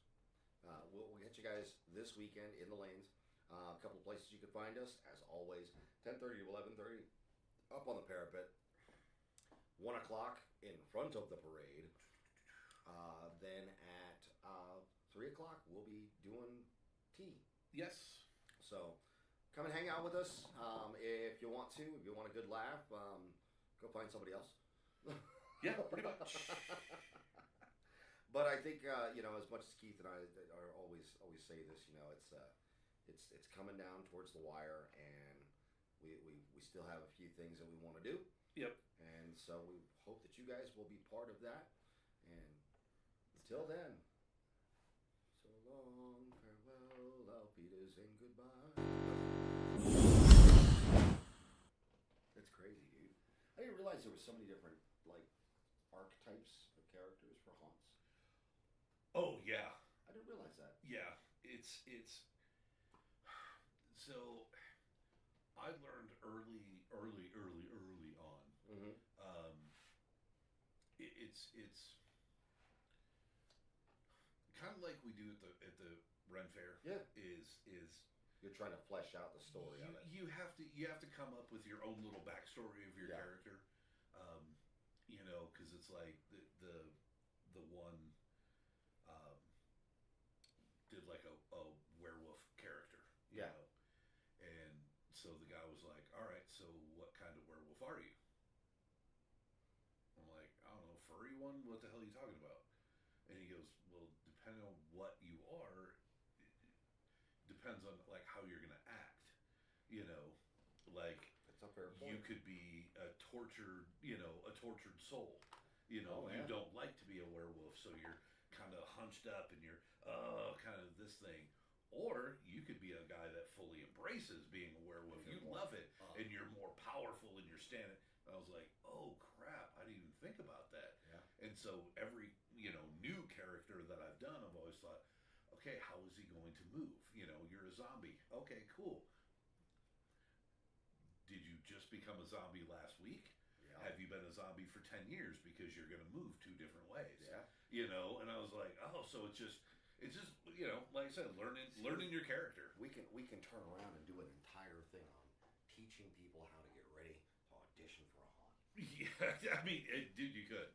we'll get you guys this weekend in the lanes. A couple of places you can find us, as always, 10:30 to 11:30, up on the parapet. 1 o'clock in front of the parade. Then at 3 o'clock, we'll be doing tea. Yes. So come and hang out with us if you want to. If you want a good laugh, go find somebody else. Yeah, pretty much. But I think as much as Keith and I are always say this, it's coming down towards the wire, and we still have a few things that we want to do. Yep. And so we hope that you guys will be part of that. And until then, so long, farewell, auf Wiedersehen, goodbye. That's crazy, dude. I didn't realize there was so many different archetypes of characters for haunts. Oh yeah. I didn't realize that. Yeah. It's so I learned early on. Mm-hmm. It's kind of like we do at the Ren Fair. Yeah. Is You're trying to flesh out the story of it. you have to come up with your own little backstory of your Yeah. character. Because it's like the one did like a werewolf character. You Yeah. know? And so the guy was like, "All right, so what kind of werewolf are you?" I'm like, "I don't know, furry one? What the hell are you talking about?" And he goes, "Well, depending on what you are, depends on like how you're gonna act. Like That's a fair point. you could be a tortured soul. Oh, yeah. You don't like to be a werewolf, so you're kind of hunched up and you're kind of this thing." Or you could be a guy that fully embraces being a werewolf. You love it, and you're more powerful, and you're standing. I was like, "Oh crap! I didn't even think about that." Yeah. And so every new character that I've done, I've always thought, "Okay, how is he going to move? You're a zombie. Okay, cool. Did you just become a zombie last week? Yeah. Have you been a zombie for 10 years because you're going to move 2 different ways?" Yeah. And I was like, "Oh, so it's just like I said, learning your character." We can turn around and do an entire thing on teaching people how to get ready to audition for a haunt. Yeah, I mean, dude, you could.